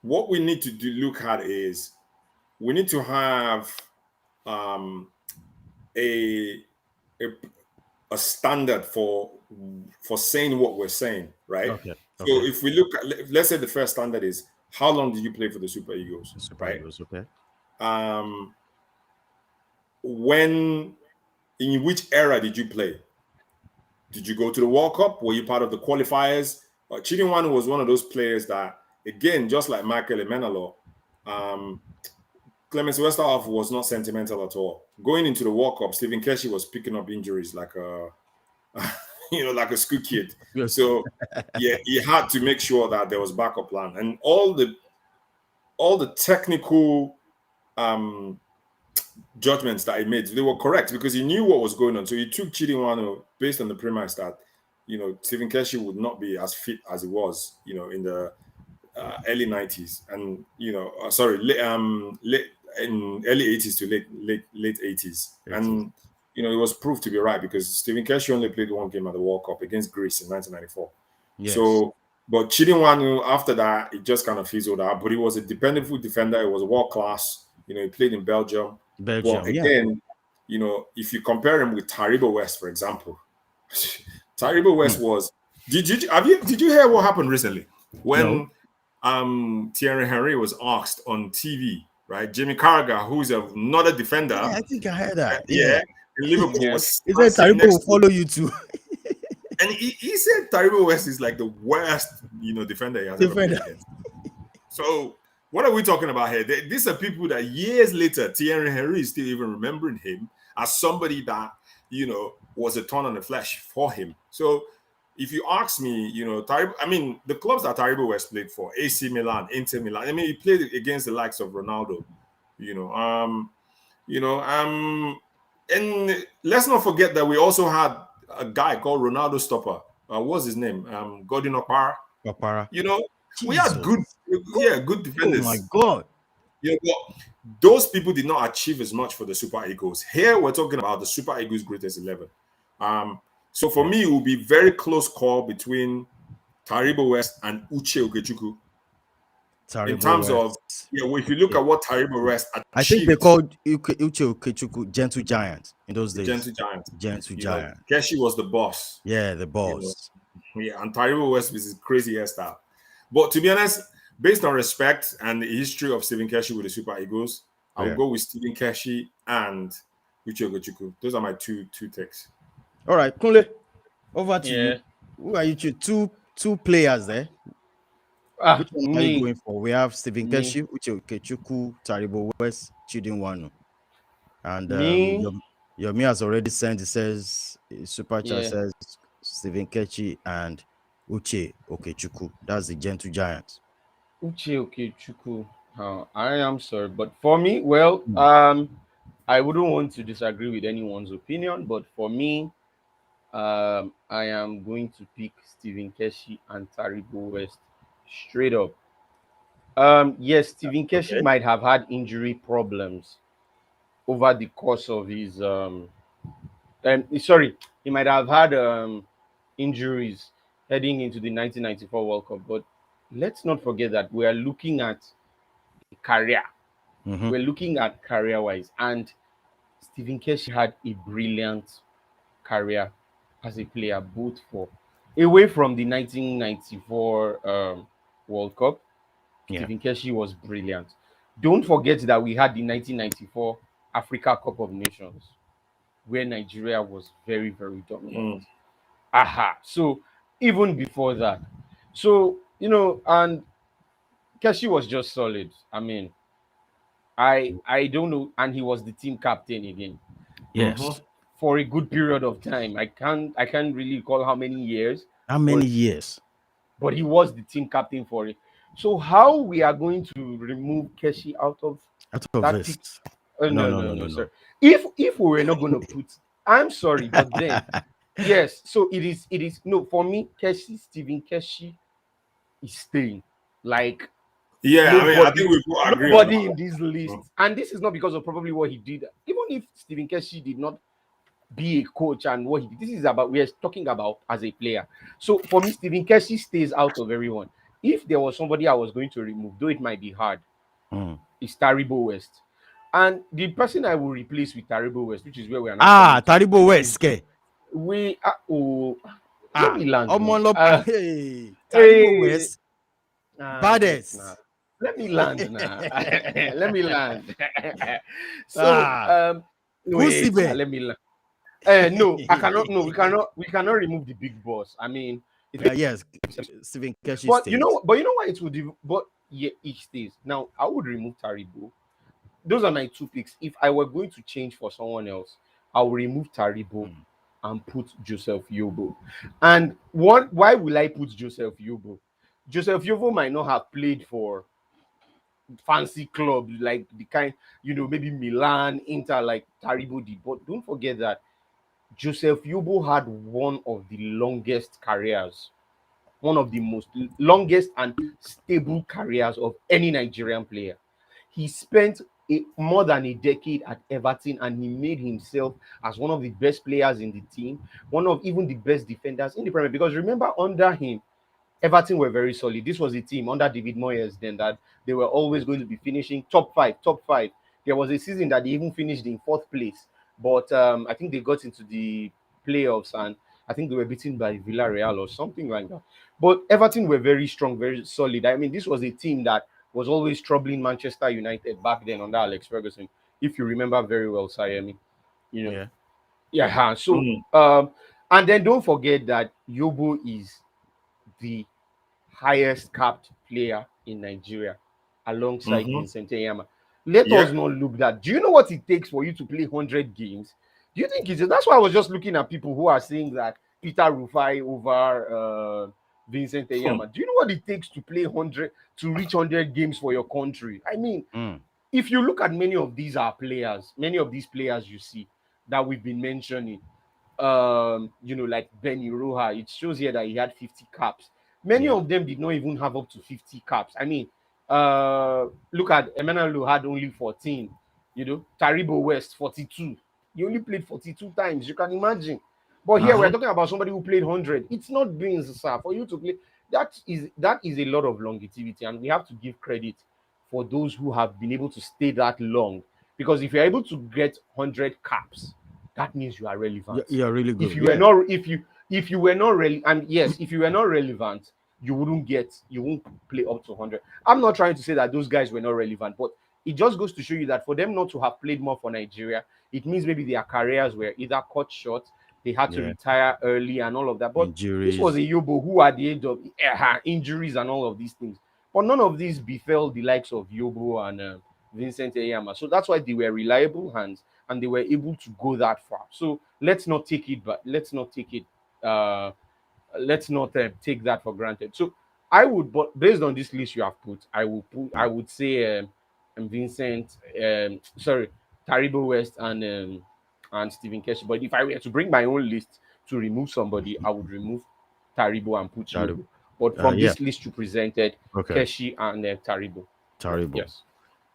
what we need to look at is we need to have a, a a standard for saying what we're saying, right? Okay. So Okay. if we look at, let's say the first standard is how long did you play for the Super Eagles, Super right? Eagles. Okay. Um, when in which era did you play? Did you go to the World Cup? Were you part of the qualifiers? Was one of those players that, again, just like Michael Emenalo, um, Clemens Westerhoff was not sentimental at all. Going into the World Cup, Stephen Keshi was picking up injuries like a, like a school kid. Yes. So yeah, he had to make sure that there was backup plan, and all the technical um judgments that he made, they were correct because he knew what was going on. So he took Chidinwano based on the premise that Stephen Keshi would not be as fit as he was, in the early 90s, and late in early 80s to late 80s, and it was proved to be right because Stephen Keshi only played one game at the World Cup against Greece in 1994. Yes. So, but Chidinwanu after that, it just kind of fizzled out. But he was a dependable defender. He was world class. He played in Belgium. But again, if you compare him with Taribo West, for example, Taribo West was. Did you hear what happened recently when Thierry Henry was asked on TV, right? Jimmy Carragher, who's another defender. Yeah, I think I heard that. Yeah. In Liverpool was. He said Taribo will follow you too. And he said Taribo West is like the worst, defender he has ever played against. So what are we talking about here? These are people that years later, Thierry Henry is still even remembering him as somebody that, was a thorn on the flesh for him. So if you ask me, the clubs that Taribo West played for, AC Milan, Inter Milan, he played against the likes of Ronaldo, and let's not forget that we also had a guy called Ronaldo Stopper. What's his name? Godin Okpara. We had good defenders. Oh my God. But those people did not achieve as much for the Super Eagles. Here we're talking about the Super Eagles greatest 11. So for me, it will be very close call between Taribo West and Uche Okechukwu. In terms of, if you look at what Taribo West achieved. I think they called Uche Okechukwu Gentle Giant in those days. Gentle Giant. Keshi was the boss. Yeah, the boss. And Taribo West with his crazy hairstyle. But to be honest, based on respect and the history of Stephen Keshi with the Super Eagles, I will go with Stephen Keshi and Uche Okechukwu. Those are my two takes. All right, Kunle, over to you. Who are you? Two players there. Which one are you going for? We have Stephen Keshi, Uche Okechukwu, Taribo West, Chidinwanu. And Yomi has already sent, it says, Super Chat says Stephen Keshi and Uche Okechukwu. That's the Gentle Giant. Uche Okechukwu. I am sorry, but for me, I wouldn't want to disagree with anyone's opinion, but for me, I am going to pick Stephen Keshi and Taribo West straight up. Yes, Stephen Keshi might have had injury problems over the course of his he might have had injuries heading into the 1994 World Cup, but let's not forget that we are looking at career. Mm-hmm. We're looking at career-wise, and Stephen Keshi had a brilliant career as a player, both for away from the 1994 World Cup. Stephen Keshi was brilliant. Don't forget that we had the 1994 Africa Cup of Nations, where Nigeria was very, very dominant. So even before that, and Keshi was just solid. I don't know, and he was the team captain again. Yes. For a good period of time. I can't really recall how many years. Years? But he was the team captain for it. So how we are going to remove Keshi out of that this? No, sir. If we were not going to put, I'm sorry, but then yes. So it is no, for me. Stephen Keshi is staying. Like, I think we agree. Nobody in this list, and this is not because of probably what he did. Even if Stephen Keshi did not be a coach and what he did, this is about, we are talking about as a player. So for me, Stephen Keshi stays out of everyone. If there was somebody I was going to remove, though it might be hard, it's Taribo West. And the person I will replace with Taribo West, which is where we are now. Taribo West. Let me land. Taribo West. Baddest. Let me land now. Let me land. So wait, let me land. No, I cannot. No, we cannot remove the big boss. Yes, Stephen Keshi. But you know why it would. But yeah, it stays. Now I would remove Taribo, those are my two picks. If I were going to change for someone else, I will remove Taribo Mm. and put Joseph Yobo. And what? Why will I put Joseph Yobo? Joseph Yobo might not have played for fancy clubs like the kind, maybe Milan, Inter, like Taribo did. But don't forget that Joseph Yobo had one of the longest careers, one of the most longest and stable careers of any Nigerian player. He spent more than a decade at Everton, and he made himself as one of the best players in the team, one of even the best defenders in the Premier. Because remember, under him, Everton were very solid. This was a team under David Moyes then that they were always going to be finishing top five, top five. There was a season that they even finished in fourth place, but I think they got into the playoffs and I think they were beaten by Villarreal or something like that. But Everton were very strong, very solid. I mean, this was a team that was always troubling Manchester United back then under Alex Ferguson, if you remember very well, Sayemi. You know, Yeah. yeah. So, Mm. and then don't forget that Yobo is the highest capped player in Nigeria alongside Mm-hmm. Vincent Eyama. Let us Yeah. not look that. Do you know what it takes for you to play 100 games? Do you think it's that's why I was just looking at people who are saying that Peter Rufai over Vincent Hmm. Eyama. Do you know what it takes to play 100 to reach 100 games for your country? I mean, Mm. if you look at many of these are players, many of these players you see that we've been mentioning, like Benny Roja, it shows here that he had 50 caps. Many Yeah. of them did not even have up to 50 caps. I mean, look at Emmanuel had only 14, Taribo West 42. He only played 42 times. You can imagine. But here we're Uh-huh. talking about somebody who played 100. It's not beans, sir, for you to play. That is a lot of longevity, and we have to give credit for those who have been able to stay that long. Because if you're able to get 100 caps, that means you are relevant. You're really If good. you were Yeah. not, if you were not relevant, and yes, if you were not relevant, you won't play up to 100. I'm not trying to say that those guys were not relevant, but it just goes to show you that for them not to have played more for Nigeria, it means maybe their careers were either cut short, they had to Yeah. retire early and all of that. But this was a Injuries. Yobo who, at the age of injuries and all of these things, but none of these befell the likes of Yobo and Vincent Eyama. So that's why they were reliable hands and they were able to go that far. So let's not take it, but uh, let's not take that for granted. So I would, but based on this list you have put, I Mm. would say Vincent, sorry, Taribo West and Stephen Keshi. But if I were to bring my own list to remove somebody, I would remove Taribo and put Terrible. Yobo. But from Yeah. this list you presented, Okay. Keshi and Taribo. Terrible. Yes.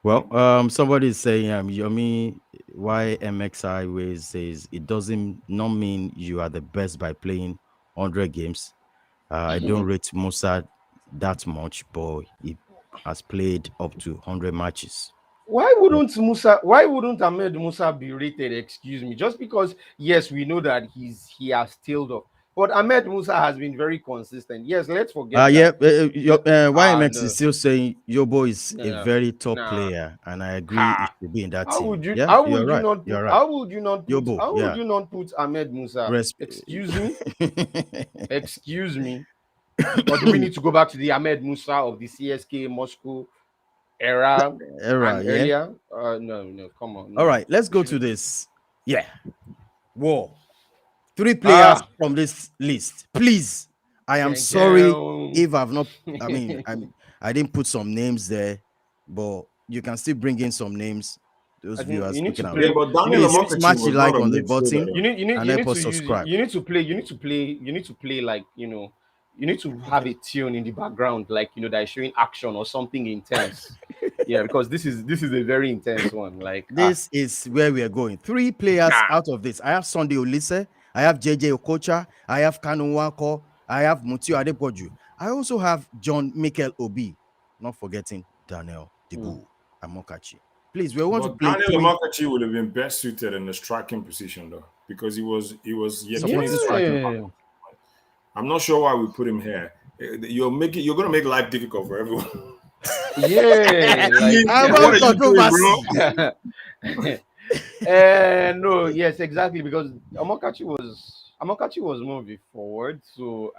Well, somebody is saying, Yomi, why MXI ways says it doesn't not mean you are the best by playing 100 games. I don't rate Musa that much, but he has played up to 100 matches. So, Why wouldn't Ahmed Musa be rated? Excuse me, just because yes, we know that he has tailed off, but Ahmed Musa has been very consistent. Yes, let's forget yeah, that. The, YMX is no, still saying Yobo is a no, very top nah. player, and I agree he Ha. should be in that How team. would you? Yeah, How you're would you right. not You're put? right. How would you not put? Yobo, How would yeah. you not put Ahmed Musa? Resp- Excuse me. Excuse me. Or do we need to go back to the Ahmed Musa of the CSK Moscow era Era, and yeah. earlier? No, no, come on, All no. right, let's We go to should. this. Yeah, war. Three players Ah, from this list. Please, I am Gang sorry Gang. if I've not. I mean, I didn't put some names there, but you can still bring in some names. Those I think you viewers need looking to at. Yeah, play. but You Daniel need Please you need Amokachi smash the was not like a on the midfielder button though. and you need help us to use subscribe. you need to play like you need to have a tune in the background like that is showing action or something intense. Yeah, because this is a very intense one. Like This is where we are going. Three players ah out of this. I have Sunday Olise, I have JJ Okocha, I have Kanu Wako, I have Mutio Adepoju. I also have John Michael Obi, not forgetting Daniel mm. Debu Amokachi. Please, we want to But play Daniel three Amokachi would have been best suited in the striking position though, because he was supporting Yekini's striking striker. Yeah, partner. I'm not sure why we put him here. You're gonna make life difficult for everyone. yeah, like I What want are you doing, bro? controversy. no, yes, exactly, because Amokachi was more of a forward, so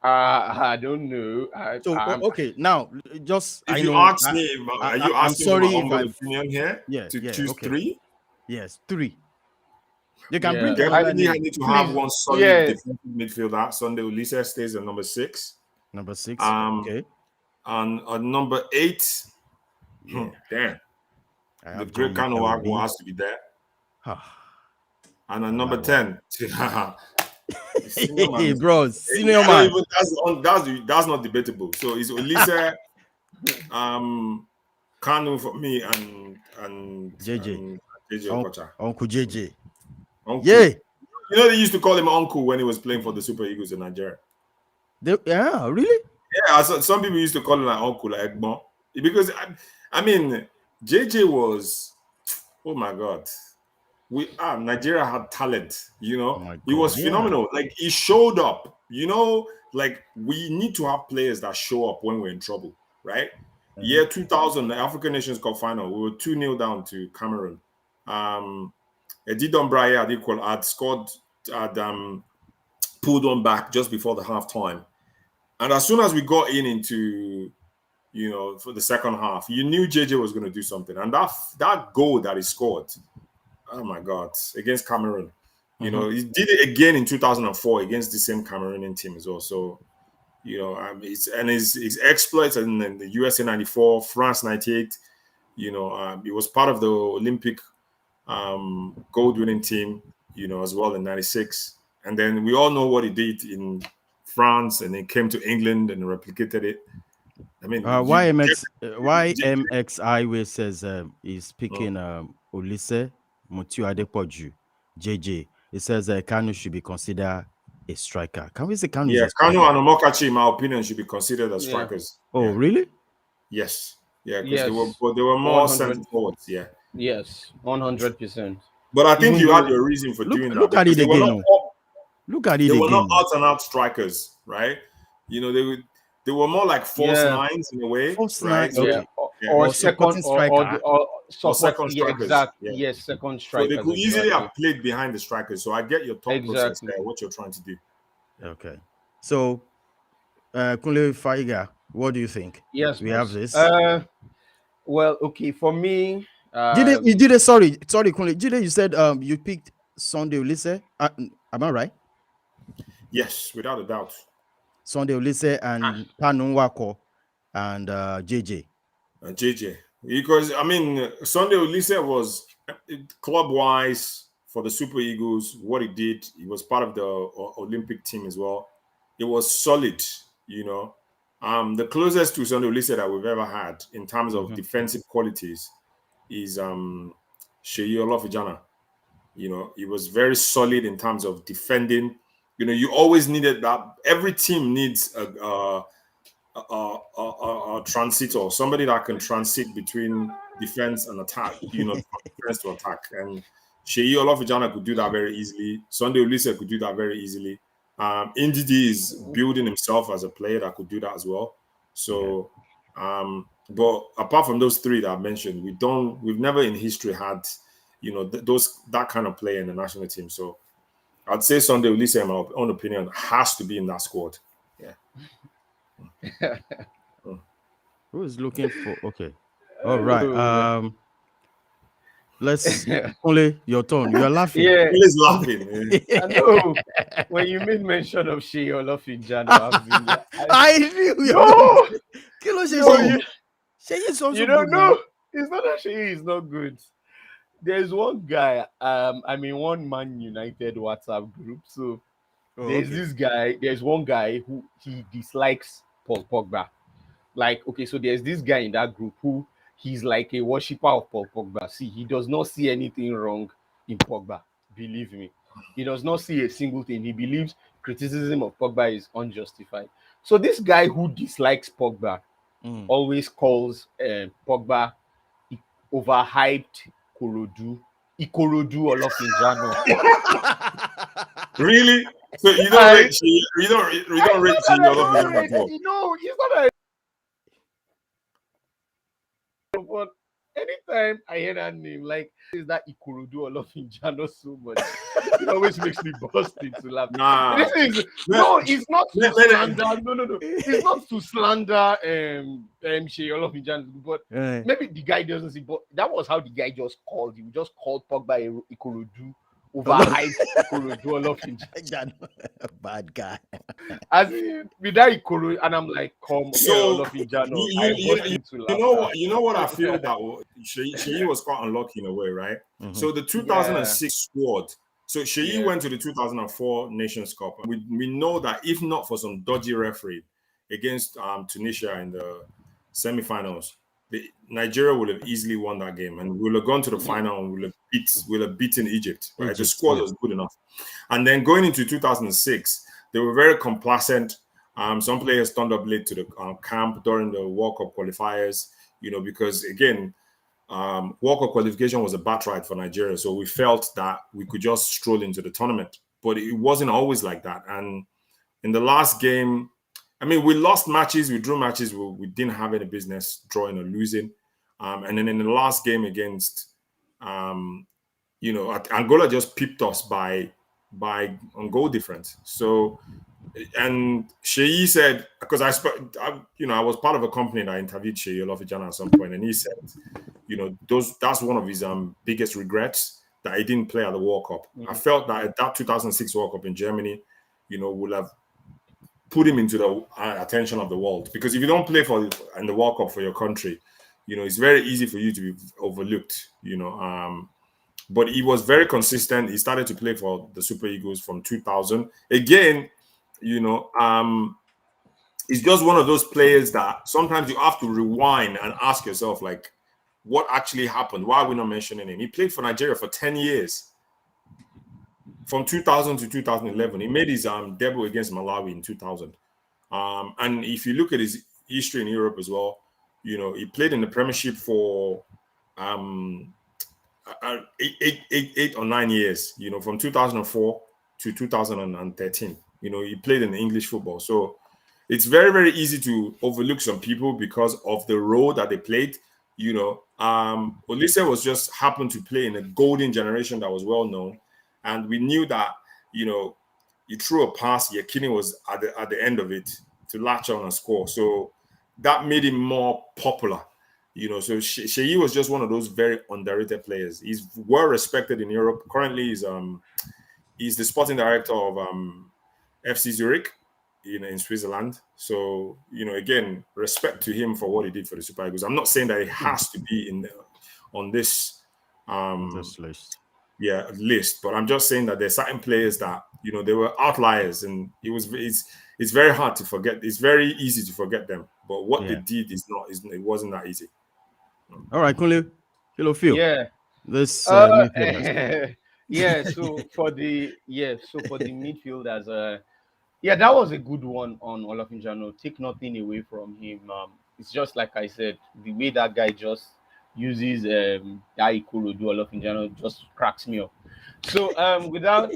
I don't know. So okay, now just If I you know ask me, are you I'm asking for my sorry if humble I've opinion here yeah, to yeah, choose okay. 3? Yes, 3. You can Yeah, bring Then another we name. need to have please. one solid Yeah, defensive midfielder. Sunday Ulisse stays at number 6. Number 6. Um, Okay. and number 8, Yeah. damn, I the have John great Kano Mikel Agbo Obi. has to be there. Ah, And number Alawa. 10, the senior man. Hey, bro, senior I don't man. even that's not debatable. So it's Ulisse, Kanu for me, and JJ. JJ Okocha. Uncle JJ. Uncle. Yeah. You know they used to call him Uncle when he was playing for the Super Eagles in Nigeria. Yeah, really? Yeah, some people used to call him like Uncle, like Egbo. Because I mean, JJ was, oh my God. Nigeria had talent, Oh my he God. was Yeah. phenomenal. Like he showed up, like we need to have players that show up when we're in trouble, right? Year 2000, the African Nations Cup final, we were 2-0 down to Cameroon. Edidon Braille had scored, had pulled one back just before the half time. And as soon as we got into for the second half, you knew JJ was going to do something. And that goal that he scored, oh my God, against Cameroon. He did it again in 2004 against the same Cameroonian team as well. So, his exploits in the USA 94, France 98, he was part of the Olympic gold winning team, as well in 96. And then we all know what he did in France, and then came to England and replicated it. I mean, YMX Highway says he's picking Olise Mutiu Adepoju, JJ. It says Kanu should be considered a striker. Can we say Kanu is yeah, a Kanu striker? and Omokachi, in my opinion, should be considered as yeah, strikers. Oh, Yeah. really? Yes. Yeah, because they yes, were more 100. center forwards. Yeah. Yes, 100%. But I think Even you had though, your reason for doing that Look at because it again now. Look at it they were not again now. out and out strikers, right? They were more like false yeah, nines in a way, False right? nine, So yeah, okay. or Or second, supporting striker. or or support. second Yeah, strikers. exactly. Yeah. Yes, second So they strikers. could easily Exactly. have played behind the strikers. So I get your thought process Exactly. there, what you're trying to do. Okay. So, Kunle Faiga, what do you think? Yes, We have boss. this. Well, okay, for me, You did it. Sorry, Kunle. Jide, you said you picked Sunday Olise. Am I right? Yes, without a doubt. Sunday Olise and Kanu Nwako and JJ. JJ. Because, I mean, Sunday Ulisse was club wise for the Super Eagles, what he did, he was part of the Olympic team as well. It was solid, you know. The closest to Sunday Ulisse that we've ever had in terms of defensive qualities is Sheyi Olofijana. He was very solid in terms of defending. You always needed that. Every team needs a transitor, somebody that can transit between defense and attack, from defense to attack. And Sheyi Olofijana could do that very easily. Sunday Ulisse could do that very easily. Ndidi is building himself as a player that could do that as well. So, but apart from those 3 that I mentioned, we've never in history had, that kind of player in the national team. So I'd say Sunday Ulisse, in my own opinion, has to be in that squad. Yeah. Who is looking for? Okay. All right. Let's only your turn. You are laughing. yeah, He's laughing. I know. When you made mention of Shea Olofijano, I've been like, I knew you. no, Kilo no, Shey is also you don't good now. know. It's not that Shea is not good. There's one guy. I'm in one Man United WhatsApp group. So there's this guy. There's one guy who he dislikes Paul Pogba. Like, okay, so there's this guy in that group who he's like a worshiper of Paul Pogba. See, he does not see anything wrong in Pogba. Believe me, he does not see a single thing. He believes criticism of Pogba is unjustified. So this guy who dislikes Pogba always calls Pogba overhyped Ikorodu Olofinjano. Really? So you don't rate you don't rate Gini Olofijana at all? No, he's not a anytime I hear that name, like is that Ikorodu Olofinjano so much, it always makes me burst into laugh. Nah. This is no, it's not to slander. No. It's not to slander Shey Olofinjano, but maybe the guy doesn't see. But that was how the guy just called. He just called Pogba Ikorodu overhyped Ikorodu Olofinjano. Bad guy. As in, with that Ikoro, and I'm like, come So Olofinjano. I burst into laughter. you know what I feel that Sheyi was quite unlucky in a way, right? Mhm. So the 2006 squad. So Sheyi went to the 2004 Nations Cup. We know that if not for some dodgy referee against Tunisia in the semi-finals, Nigeria would have easily won that game, and we would have gone to the final and we'll have beaten Egypt. Right, the squad was good enough. And then going into 2006, they were very complacent. Some players turned up late to the camp during the World Cup qualifiers, because again, World Cup qualification was a birthright for Nigeria. So we felt that we could just stroll into the tournament. But it wasn't always like that. And in the last game, I mean, we lost matches, we drew matches, we didn't have any business drawing or losing. And then in the last game against, Angola just pipped us by on goal difference. So, and Sheyi said, because I was part of a company that interviewed Sheyi Olofinjana at some point, and he said, that's one of his biggest regrets, that he didn't play at the World Cup. I felt that at that 2006 World Cup in Germany, would have put him into the attention of the world. Because if you don't play in the World Cup for your country, it's very easy for you to be overlooked. But he was very consistent. He started to play for the Super Eagles from 2000. Again, he's just one of those players that sometimes you have to rewind and ask yourself, like, what actually happened? Why are we not mentioning him? He played for Nigeria for 10 years. From 2000 to 2011. He made his debut against Malawi in 2000. And if you look at his history in Europe as well, he played in the Premiership for 8 or 9 years, from 2004 to 2013. He played in English football. So it's very, very easy to overlook some people because of the role that they played. Olise was just happened to play in a golden generation that was well known. And we knew that, he threw a pass, Yekini was at the end of it to latch on and score. So that made him more popular. So Sheyi was just one of those very underrated players. He's well respected in Europe. Currently, he's the sporting director of FC Zurich, in Switzerland. So, again, respect to him for what he did for the Super Eagles. I'm not saying that it has to be on this list. List, but I'm just saying that there's certain players that they were outliers, and it's very hard to forget. It's very easy to forget them, but what they did it wasn't that easy. All right, Kunle, hello, Phil. Yeah. This So for the midfielders, that was a good one on Olofinjano. Take nothing away from him. It's just like I said, the way that guy just uses Ikorodu Olofinjano just cracks me up. So without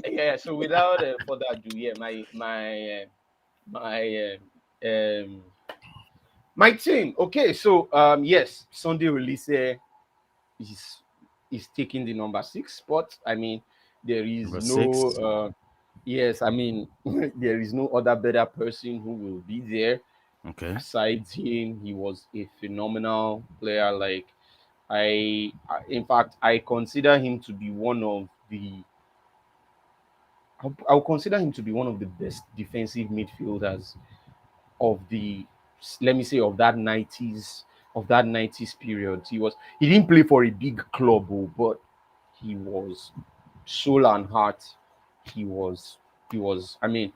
further ado, my team. Okay, so yes, Sunday Release is taking the number 6 spot. I mean, there is there is no other better person who will be there. Okay. Besides him, he was a phenomenal player. Like in fact, I consider him to be one of the. I'll consider him to be one of the best defensive midfielders of the, let me say, of that 90s period. He didn't play for a big club, but he was soul and heart. He was I mean,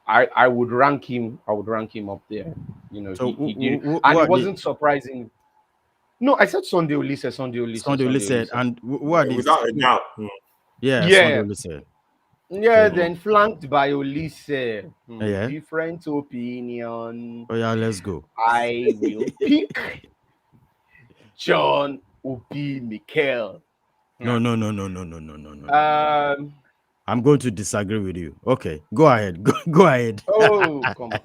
I would rank him up there. So he did, and it wasn't surprising. No, I said Sunday Olise. And what is without a doubt? Sunday Olise. Yeah, then flanked by Olise. Yeah. Different opinion. Oh yeah, let's go. I will pick John Obi Mikel. No. I'm going to disagree with you. Okay, go ahead. Go ahead. Oh, come on.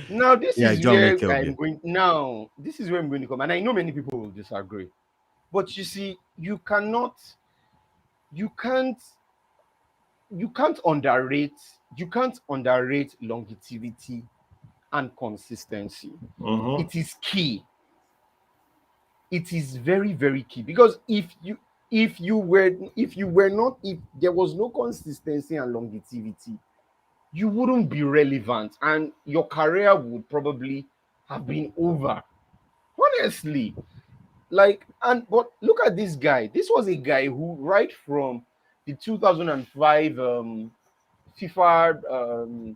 Now this is John where Mikel, I'm going. Now this is where I'm going to come, and I know many people will disagree. But you see, you can't, you can't underrate, you can't underrate longevity and consistency. Mm-hmm. It is key. It is very, very key, because if there was no consistency and longevity, you wouldn't be relevant, and your career would probably have been over. Honestly, like, and but look at this guy. This was a guy who, right from the 2005 FIFA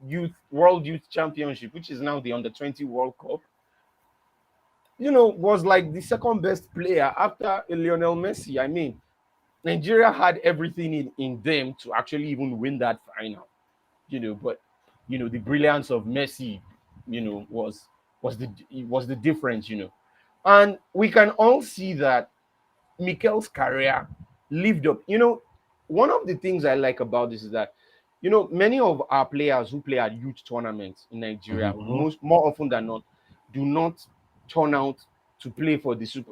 Youth Championship, which is now the Under 20 World Cup, was like the second best player after Lionel Messi. I mean, Nigeria had everything in them to actually even win that final. But the brilliance of Messi, was the difference. And we can all see that Mikel's career lived up. One of the things I like about this is that, many of our players who play at youth tournaments in Nigeria, Mhm. more often than not, do not turn out to play for the super.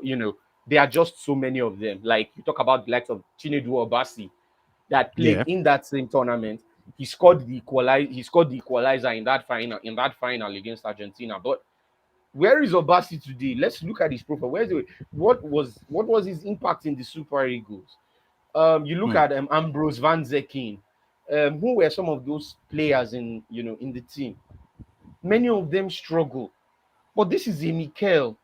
There are just so many of them. Like, you talk about the likes of Chinedu Obasi that played Yeah. in that same tournament. He scored the equalizer in that final against Argentina. But where is Obasi today? Let's look at his profile. What was his impact in the Super Eagles? You look Hmm. at Ambrose Van Zekin. Who were some of those players in the team? Many of them struggle. But this is a Mikel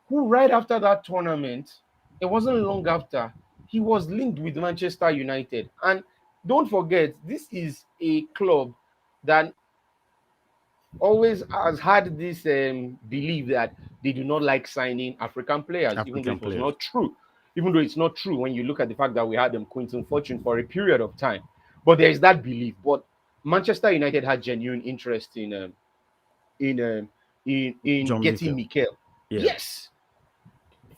who, right after that tournament, it wasn't long after, he was linked with Manchester United. And don't forget, this is a club that always has had this belief that they do not like signing African players, even though African it was players. not true. Even though it's not true when you look at the fact that we had Quinton Fortune for a period of time. But there is that belief. But Manchester United had genuine interest in um, in John getting Mikel. Mikel. Yeah. Yes,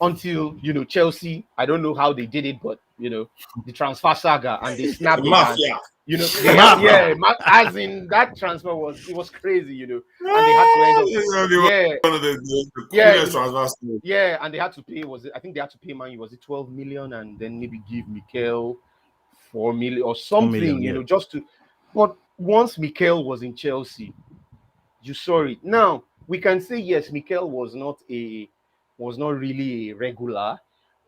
until Chelsea. I don't know how they did it, but the transfer saga, and they The snapped it, and mafia. they had, Mafia. yeah, as in that transfer was crazy, and they had to end up, This is only yeah, one of the yeah, coolest transfer stories. yeah, and they had to pay. I think they had to pay Man U, was it 12 million, and then maybe give Mikel 4 million or 4 million. something, Yeah. just to. But once Mikel was in Chelsea, you saw it. Now we can say yes, Mikel was not really a regular,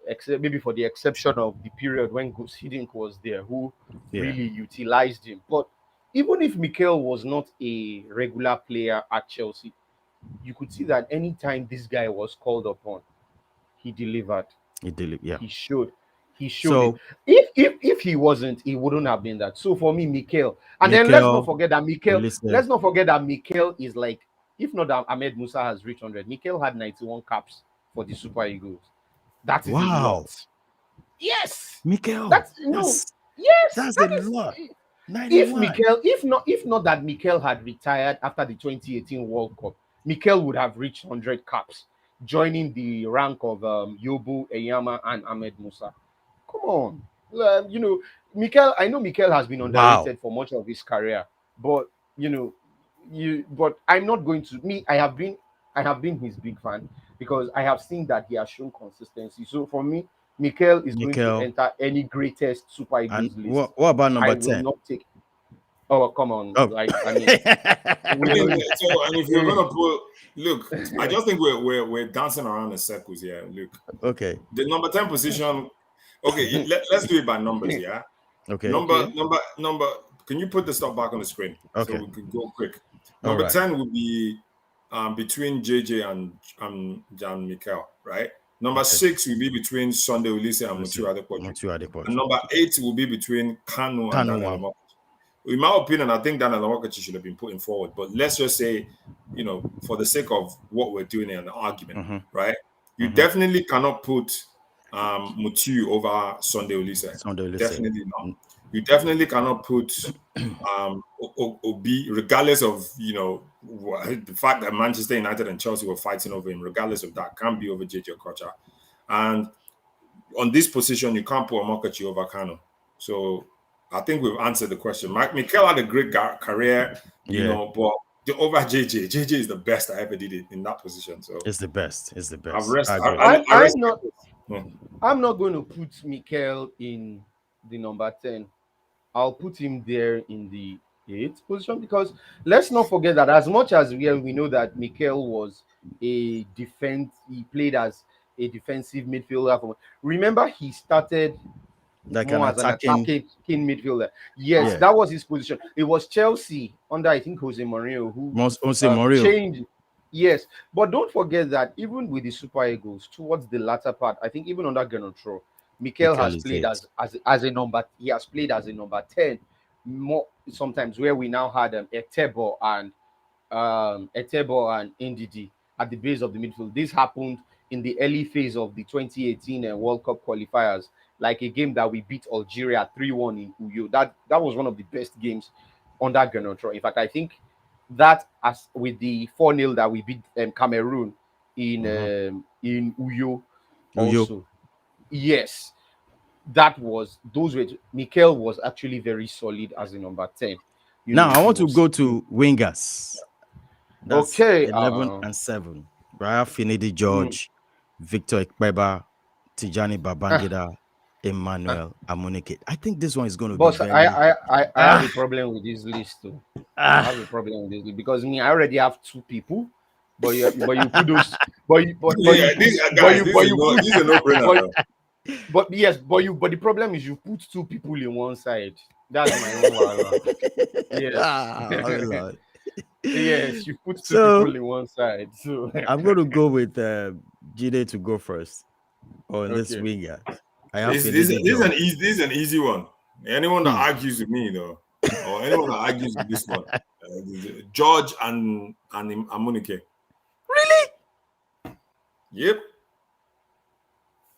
except maybe for the exception of the period when Gus Hiddink was there, who Yeah. really utilized him. But even if Mikel was not a regular player at Chelsea, you could see that anytime this guy was called upon, he delivered. He did. Yeah. He showed. He showed it. So If he wasn't, he wouldn't have been that. So for me, Mikel. And then let's not Mikel, forget that Mikel. Olise. Let's not forget that Mikel is like, if not that Ahmed Musa has reached 100, Mikel had 91 caps for the Super Eagles. That is a Wow. lot. Yes. Mikel. That's no. That's Yes, that's a that lot. is. If 91. Mikel, if not that Mikel had retired after the 2018 World Cup, Mikel would have reached 100 caps, joining the rank of Yobo, Eyama, and Ahmed Musa. Come on, Mikel. I know Mikel has been Wow. underrated for much of his career, but but I'm not going to. I have been his big fan, because I have seen that he has shown consistency. So for me, Mikel is going to Mikel. enter any greatest Super And Eagles list. what about I number will 10? not take. Oh, come on. Oh. Like, I mean, I we mean, will. so and if you're gonna put, look, I just think we're dancing around in circles here. Look, Okay. the number 10 position. Okay, let's do it by numbers. Yeah, Okay. number Okay. number. Can you put the stuff back on the screen so Okay. we could go quick? All Number right. 10 would be between JJ and Jan Mikel, right? Number Okay. 6 will be between Sunday Ulise and Let's Mutu see. Adepoju. Motu And Adepoju. number 8 will be between Kanu and Kanu Daniel one. Amok. In my opinion, I think Daniel Amokachi should have been putting forward. But let's just say, for the sake of what we're doing here, an argument, Mm-hmm. right? You Mm-hmm. definitely cannot put Mutu over Sunday Ulise. Sunday, let's say. Definitely not. You definitely cannot put Obi, regardless of the fact that Manchester United and Chelsea were fighting over him. Regardless of that, can't be over JJ Okocha. And on this position, you can't put Amokachi over Kano. So I think we've answered the question. Mikel had a great career, Yeah. but over JJ is the best I ever did it in that position. So It's the best. It's the I've best. rest. I agree. I I'm rest. not. Yeah. I'm not going to put Mikel in the number 10. I'll put him there in the eighth position because let's not forget that as much as we know that Mikel was he played as a defensive midfielder. Remember, he started Like an more as an attacking. attacking midfielder. Yes, Yeah. that was his position. It was Chelsea under I think Jose Mourinho who Jose Mourinho. changed. Yes, but don't forget that even with the Super Eagles, towards the latter part, I think even under Genotro, Mikel Mikel has is played it. as a number. He has played as a number 10 more sometimes where we now had Etebo and Ndidi at the base of the midfield. This happened in the early phase of the 2018 World Cup qualifiers, like a game that we beat Algeria 3-1 in Uyo. That was one of the best games under Genotro. In fact, I think that as with the 4-0 that we beat Cameroon in Uyo Uyo. also. Yes, that was those were Mikel was actually very solid as a number 10. Now I He want to was go to wingers. That's okay. 11 and 7. Brian Finidi Mm, George, Victor Ikpeba, Tijani ah, Babangida, ah. Emmanuel Amunike. I think this one is going to be Boss, very. I have a problem with this list too. I Ah, have a problem with this list because me, I already have two people, but you put those, but Yeah, you put, these guys, but you put, this is a no-brainer but now. but yes, but the problem is you put two people in one side. That's my own wahala. Yes, oh Lord. yes, you put two So people in one side. So I'm going to go with Jide to go first on this okay, winger. I have Finidi This is George. this is an easy one. Anyone that Hmm. argues with me, though, or anyone that argues with this one, George and Amunike. Really? Yep.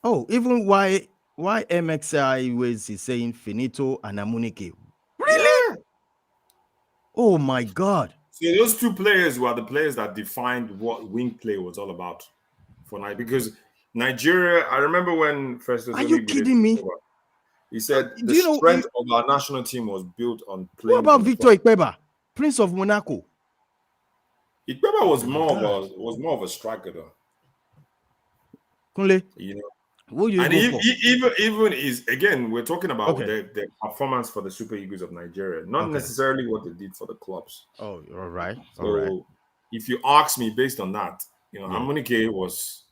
Oh, even why MXI was saying Finito and Amunike. Really? Yeah. Oh my God. See, those two players were the players that defined what wing play was all about for night. Because Nigeria, I remember when Festus Are you Oligui kidding me? took over, he said the Do you know strength of our national team was built on what playing about from the Victor front. Ikpeba, Prince of Monaco? Ikpeba Oh was my more of God. a striker though, Kunle, you know. who do you And go for? even is again, we're talking about Okay. the performance for the Super Eagles of Nigeria, not Okay. necessarily what they did for the clubs. Oh, all right. All right. So if you ask me based on that, Yeah. Amunike was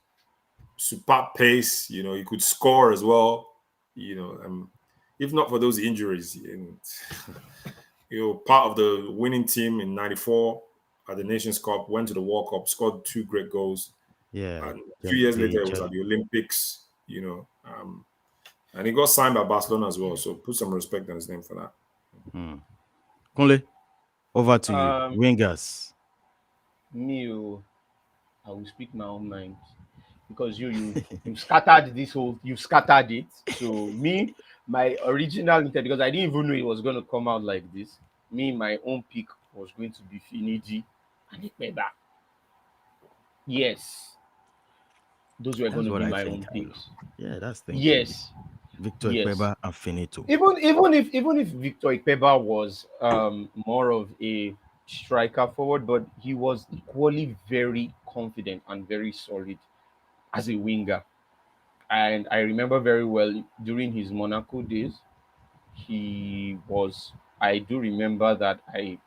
superb pace. He could score as well. If not for those injuries, and part of the winning team in '94 at the Nations Cup, went to the World Cup, scored 2 great goals, Yeah. and a few years later, it was at the Olympics. And he got signed by Barcelona as well. So put some respect on his name for that. Kunle, over to you. um, Wingers. me, I will speak my own mind because you scattered you scattered it. So me, my original intent because I didn't even know it was going to come out like this. Me, my own pick was going to be Finidi and Ikpeba. Yes, those were going That's to what be I my think. own picks. Yeah, that's thinking. Yes, Victor yes. Ikpeba and Finito. Even if Victor Ikpeba was more of a striker forward, but he was equally very confident and very solid as a winger. And I remember very well during his Monaco days, he was. I do remember that I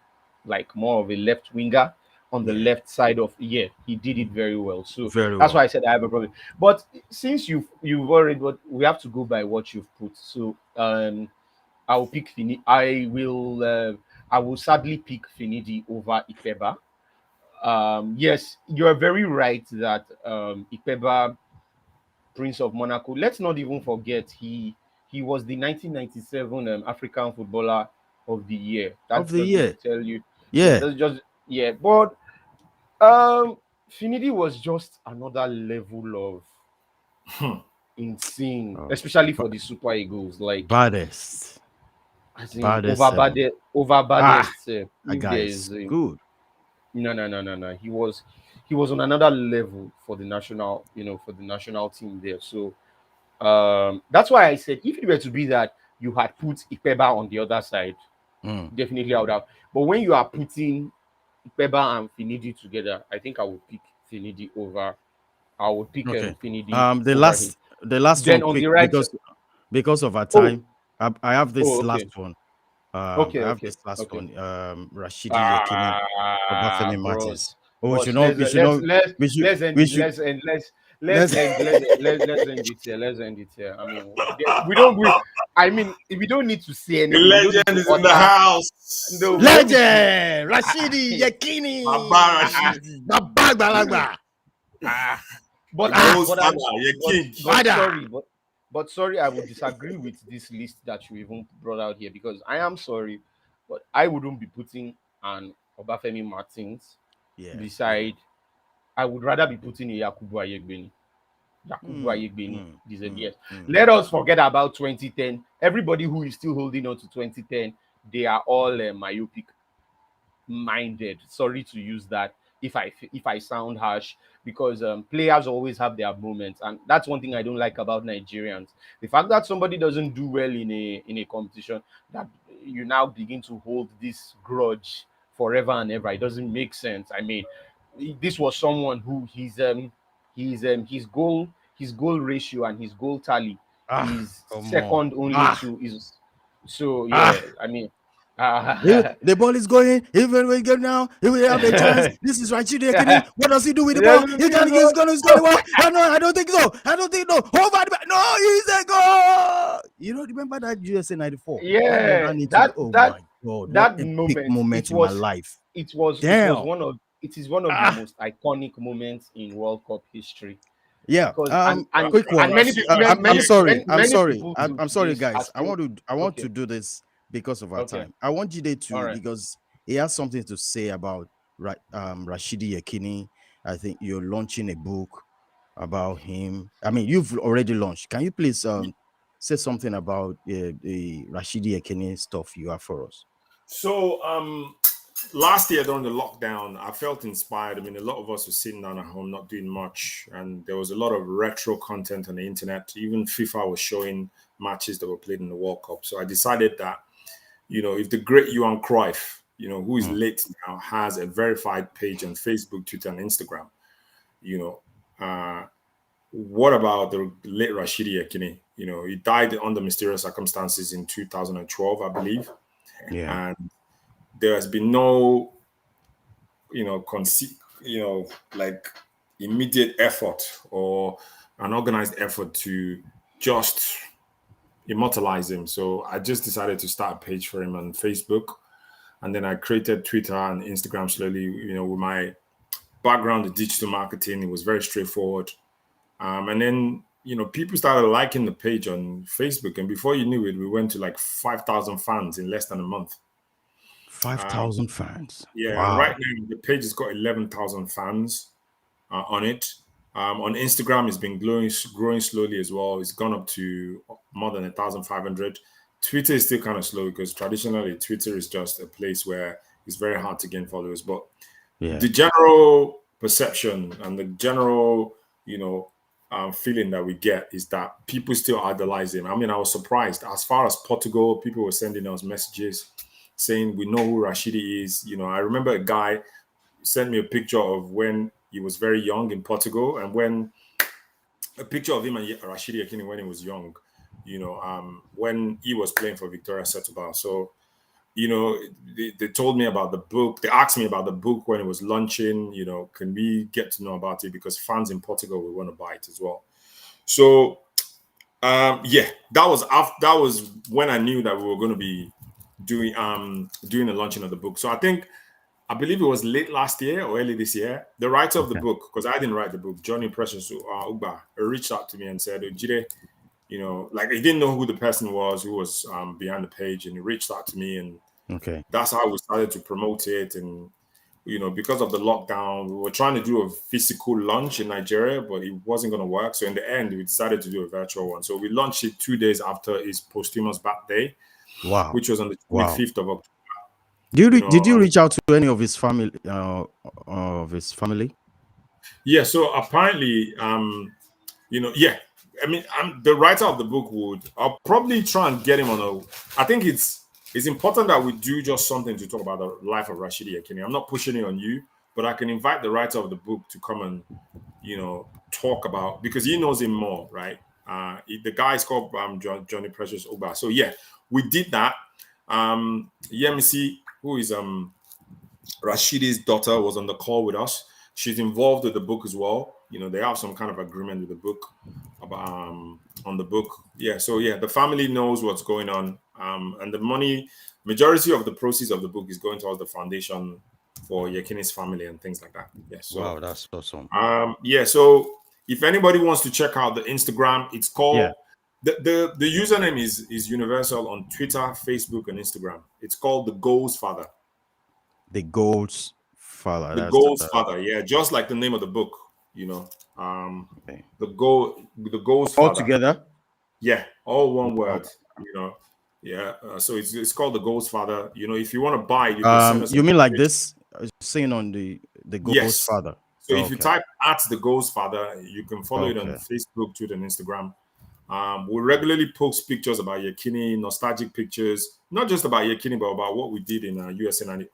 like more of a left winger on the Yeah. left side of yeah, he did it very well. So Very that's why well. I said I have a problem. But since you've already, but we have to go by what you've put. So I will pick Fini. I will sadly pick Finidi over Ipeba. Yes, you are very right that Ipeba, Prince of Monaco. Let's not even forget he was the 1997 African Footballer of the Year. Of That the just goes year. to tell you, yeah, Yeah. that's just yeah. But Finidi was just another level of insane, Oh, especially for the Super Eagles. Like baddest. as in Baddest seven. over Ah, baddest. that If guy there is is good. no. He was on another level for the national, for the national team there. So that's why I said if it were to be that you had put Ipeba on the other side, Mm. definitely I would have. But when you are putting Ipeba and Finidi together, I think I would pick Finidi over. I would pick Okay. Finidi The over him. the last Then one on quick the right. because of our Oh, time. I have oh, this last okay, one. okay, I have okay, this last okay. one. Rashidi Yekini, Obafemi Bros, Martins. Oh, we should bros. not. We should not. Let's end We it. should. Let's Let's. end. Let's end it here. Let's end it here. I mean, we don't. I mean, we don't need to say The anything. We don't need legend to is in the utter. house. No, we don't need to. Legend Rashidi Baba Yekini. Rashidi. Baba Balagba. But The most I father, your king. Father. but sorry, I would disagree with this list that you even brought out here because I am sorry, but I wouldn't be putting an Obafemi Martins Yeah. beside. I would rather be putting a Yakubu Ayegbeni. Yakubu Ayegbeni deserves yes. Let us forget about 2010. Everybody who is still holding on to 2010, they are all myopic minded. Sorry to use that if I sound harsh, because players always have their moments, and that's one thing I don't like about Nigerians. The fact that somebody doesn't do well in a competition, that you now begin to hold this grudge forever and ever. It doesn't make sense. I mean, this was someone who his goal ratio and his goal tally is Come on. second only to is so Ah. yeah. I mean, The ball is going. Even we get now, if we have a chance. This is Rashidi Yekini. What does he do with the ball? He's gonna what? No, I don't think so. I don't think no. Over the back. No, he's a goal. You know, remember that USA 94? When they yeah, ran into the, oh my god, what that a big moment, moment in my life. it was Damn. one of the Ah. most iconic moments in World Cup history Yeah. because Quick one. and many people I'm sorry. many people took I'm sorry, this guys. as still I want okay, to do this because of our okay, time. I want Jide all to right. because he has something to say about Rashidi Yekini. I think you're launching a book about him. I mean, you've already launched. Can you please say something about the Rashidi Yekini stuff you have for us? So last year during the lockdown, I felt inspired. I mean, a lot of us were sitting down at home, not doing much, and there was a lot of retro content on the internet. Even FIFA was showing matches that were played in the World Cup. So I decided that, if the great Johan Cruyff, who is late now, has a verified page on Facebook, Twitter, and Instagram, what about the late Rashidi Yekini? He died under mysterious circumstances in 2012, I believe, Yeah. and there has been no like immediate effort or an organized effort to just immortalize him. So I just decided to start a page for him on Facebook, and then I created Twitter and Instagram slowly. With my background in digital marketing, it was very straightforward. And then people started liking the page on Facebook, and before you knew it, we went to like 5,000 fans in less than a month. 5,000 fans. Yeah, and right Wow. now the page has got 11,000 fans on it. On Instagram, it's been growing slowly as well. It's gone up to more than 1,500. Twitter is still kind of slow because traditionally Twitter is just a place where it's very hard to gain followers. But Yeah. the general perception and the general, feeling that we get is that people still idolize him. I mean, I was surprised. As far as Portugal, people were sending us messages saying we know who Rashidi is. I remember a guy sent me a picture of when he was very young in Portugal, and when a picture of him and Rashidi Yekini when he was young, when he was playing for Victoria Setúbal. So, they told me about the book. They asked me about the book when it was launching. Can we get to know about it? Because fans in Portugal will want to buy it as well. So, yeah, that was when I knew that we were going to be doing the launching of the book. So I believe it was late last year or early this year. The writer of the book, because I didn't write the book, Johnny Precious Ugba, reached out to me and said, Jide, like he didn't know who the person was who was behind the page, and he reached out to me, and Okay. that's how we started to promote it. And because of the lockdown, we were trying to do a physical launch in Nigeria, but it wasn't going to work. So in the end, we decided to do a virtual one. So we launched it 2 days after his posthumous birthday, Wow. which was on the Wow. 25th of October. Did you reach out to any of his family? Yeah. So apparently, yeah. I mean, the writer of the book I'll probably try and get him on I think it's important that we do just something to talk about the life of Rashidi Yekini. I'm not pushing it on you, but I can invite the writer of the book to come and, talk about, because he knows him more, right? The guy is called Johnny Precious Oba. So yeah, we did that. Yemisi, who is Rashidi's daughter, was on the call with us. She's involved with the book as well. You know, they have some kind of agreement with the book about on the book. Yeah, so yeah, the family knows what's going on. And the money, majority of the proceeds of the book is going towards the foundation for Yekini's family and things like that. Yeah, so Wow, that's awesome. yeah, so if anybody wants to check out the Instagram, it's called the username is universal on Twitter, Facebook, and Instagram. It's called the Goals Father. The Goals Father. The Goals Father, yeah, just like the name of the book, you know. Okay. The Goals All Father. together? Yeah, all one word, you know. Yeah, so it's called the Goals Father. You know, if you want to buy, you can send us. You mean like this? Saying on the Goals Yes. Father. So if you type at the Goals Father, you can follow it on Okay. Facebook, Twitter, and Instagram. We regularly post pictures about Yekini, nostalgic pictures, not just about Yekini, but about what we did in USN.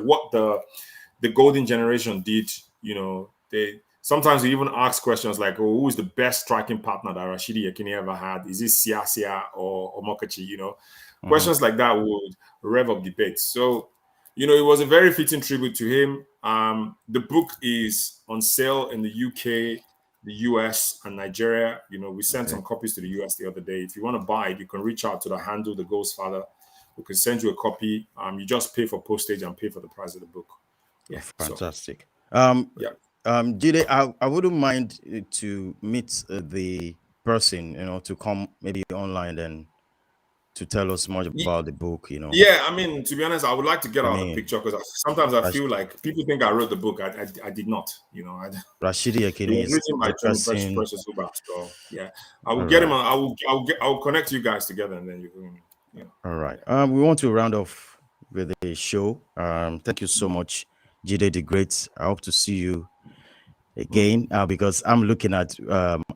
What the golden generation did. You know, they sometimes we even ask questions like, "Oh, who is the best striking partner that Rashidi Yekini ever had? Is it Sia or Mokachi?" You know, questions like that would rev up debates. So, you know, it was a very fitting tribute to him. The book is on sale in the UK, the US, and Nigeria. You know, we sent some copies to the US the other day. If you want to buy it, you can reach out to the handle, the Ghost Father. We can send you a copy. You just pay for postage and pay for the price of the book. Yeah, fantastic. Yeah. Jide, I wouldn't mind to meet the person, you know, to come maybe online and to tell us much about the book, you know. Yeah, I mean, to be honest, I would like to get out the picture because sometimes I feel like people think I wrote the book. I did not, you know. Rashidi Yekini is written by the person. Precious Uba. So yeah, I will get him on. I will connect you guys together, and then you can. You know. All right. We want to round off with the show. Thank you so much, Jide the Great. I hope to see you again because I'm looking at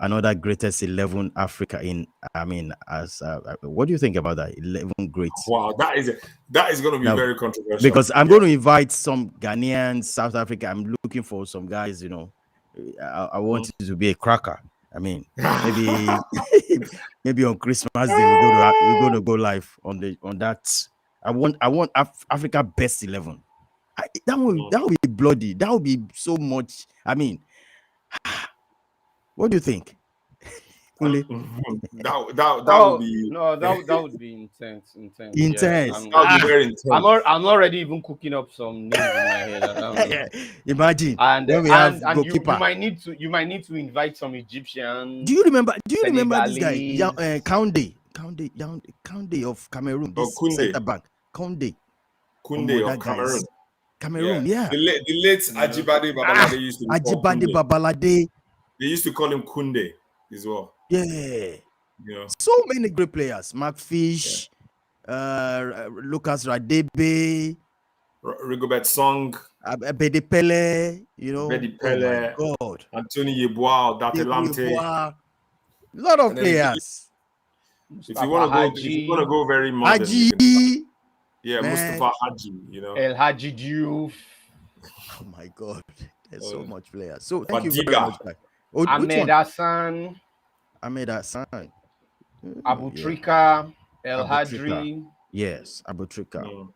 another greatest 11 Africa in. I mean, as what do you think about that 11 greats? Wow, that is going to be very controversial because I'm going to invite some Ghanaians, South Africa. I'm looking for some guys. You know, I want it to be a cracker. I mean, maybe maybe on Christmas Day we're going to go live on that. I want Africa best 11. That would be bloody. That would be so much. I mean, what do you think? that would be that would be intense. Intense. Yeah, that would be very intense. I'm already even cooking up some names in my head. Imagine and when we have goalkeeper. You might need to invite some Egyptians. Do you remember this guy? Koundé of Cameroon. This center back. Koundé of Cameroon. Cameroon, yeah. The late Ajibade Babalade used to be Ajibade Babalade. They used to call him Koundé as well. Yeah. You know. So many great players. Mark Fish, Lucas Radebe, Rigobert Song, Bede Pele, you know. Bede Pele, oh my God. Anthony Yeboah, Date Lamte. A lot of players. If you want to go very modern, Haji. Yeah, man. Mustafa Haji, you know. El Haji Diouf. Oh my God. There's so much players. So thank you very much, guys. Ahmed Hassan. Abu Trika. El Hadri. Yes, Abu Trika.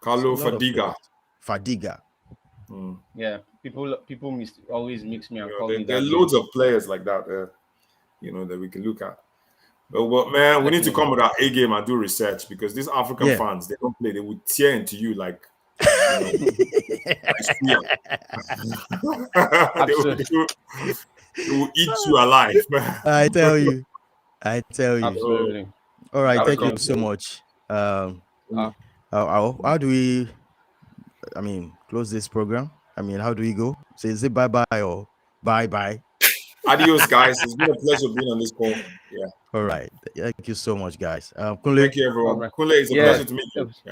Carlo Fadiga. Yeah, people always mix me and call me that. There are loads of players like that, you know, that we can look at. But man, we need to come with our A game and do research because these African fans, they don't play. They would tear into you like, you know, they will eat you alive. I tell you. Absolutely. All right, thank you so much. How do we? I mean, close this program. I mean, how do we go? So is it bye or bye? Adios, guys. It's been a pleasure being on this call. Yeah. All right. Thank you so much, guys. Thank you, everyone. Kunle, it's a pleasure to meet you.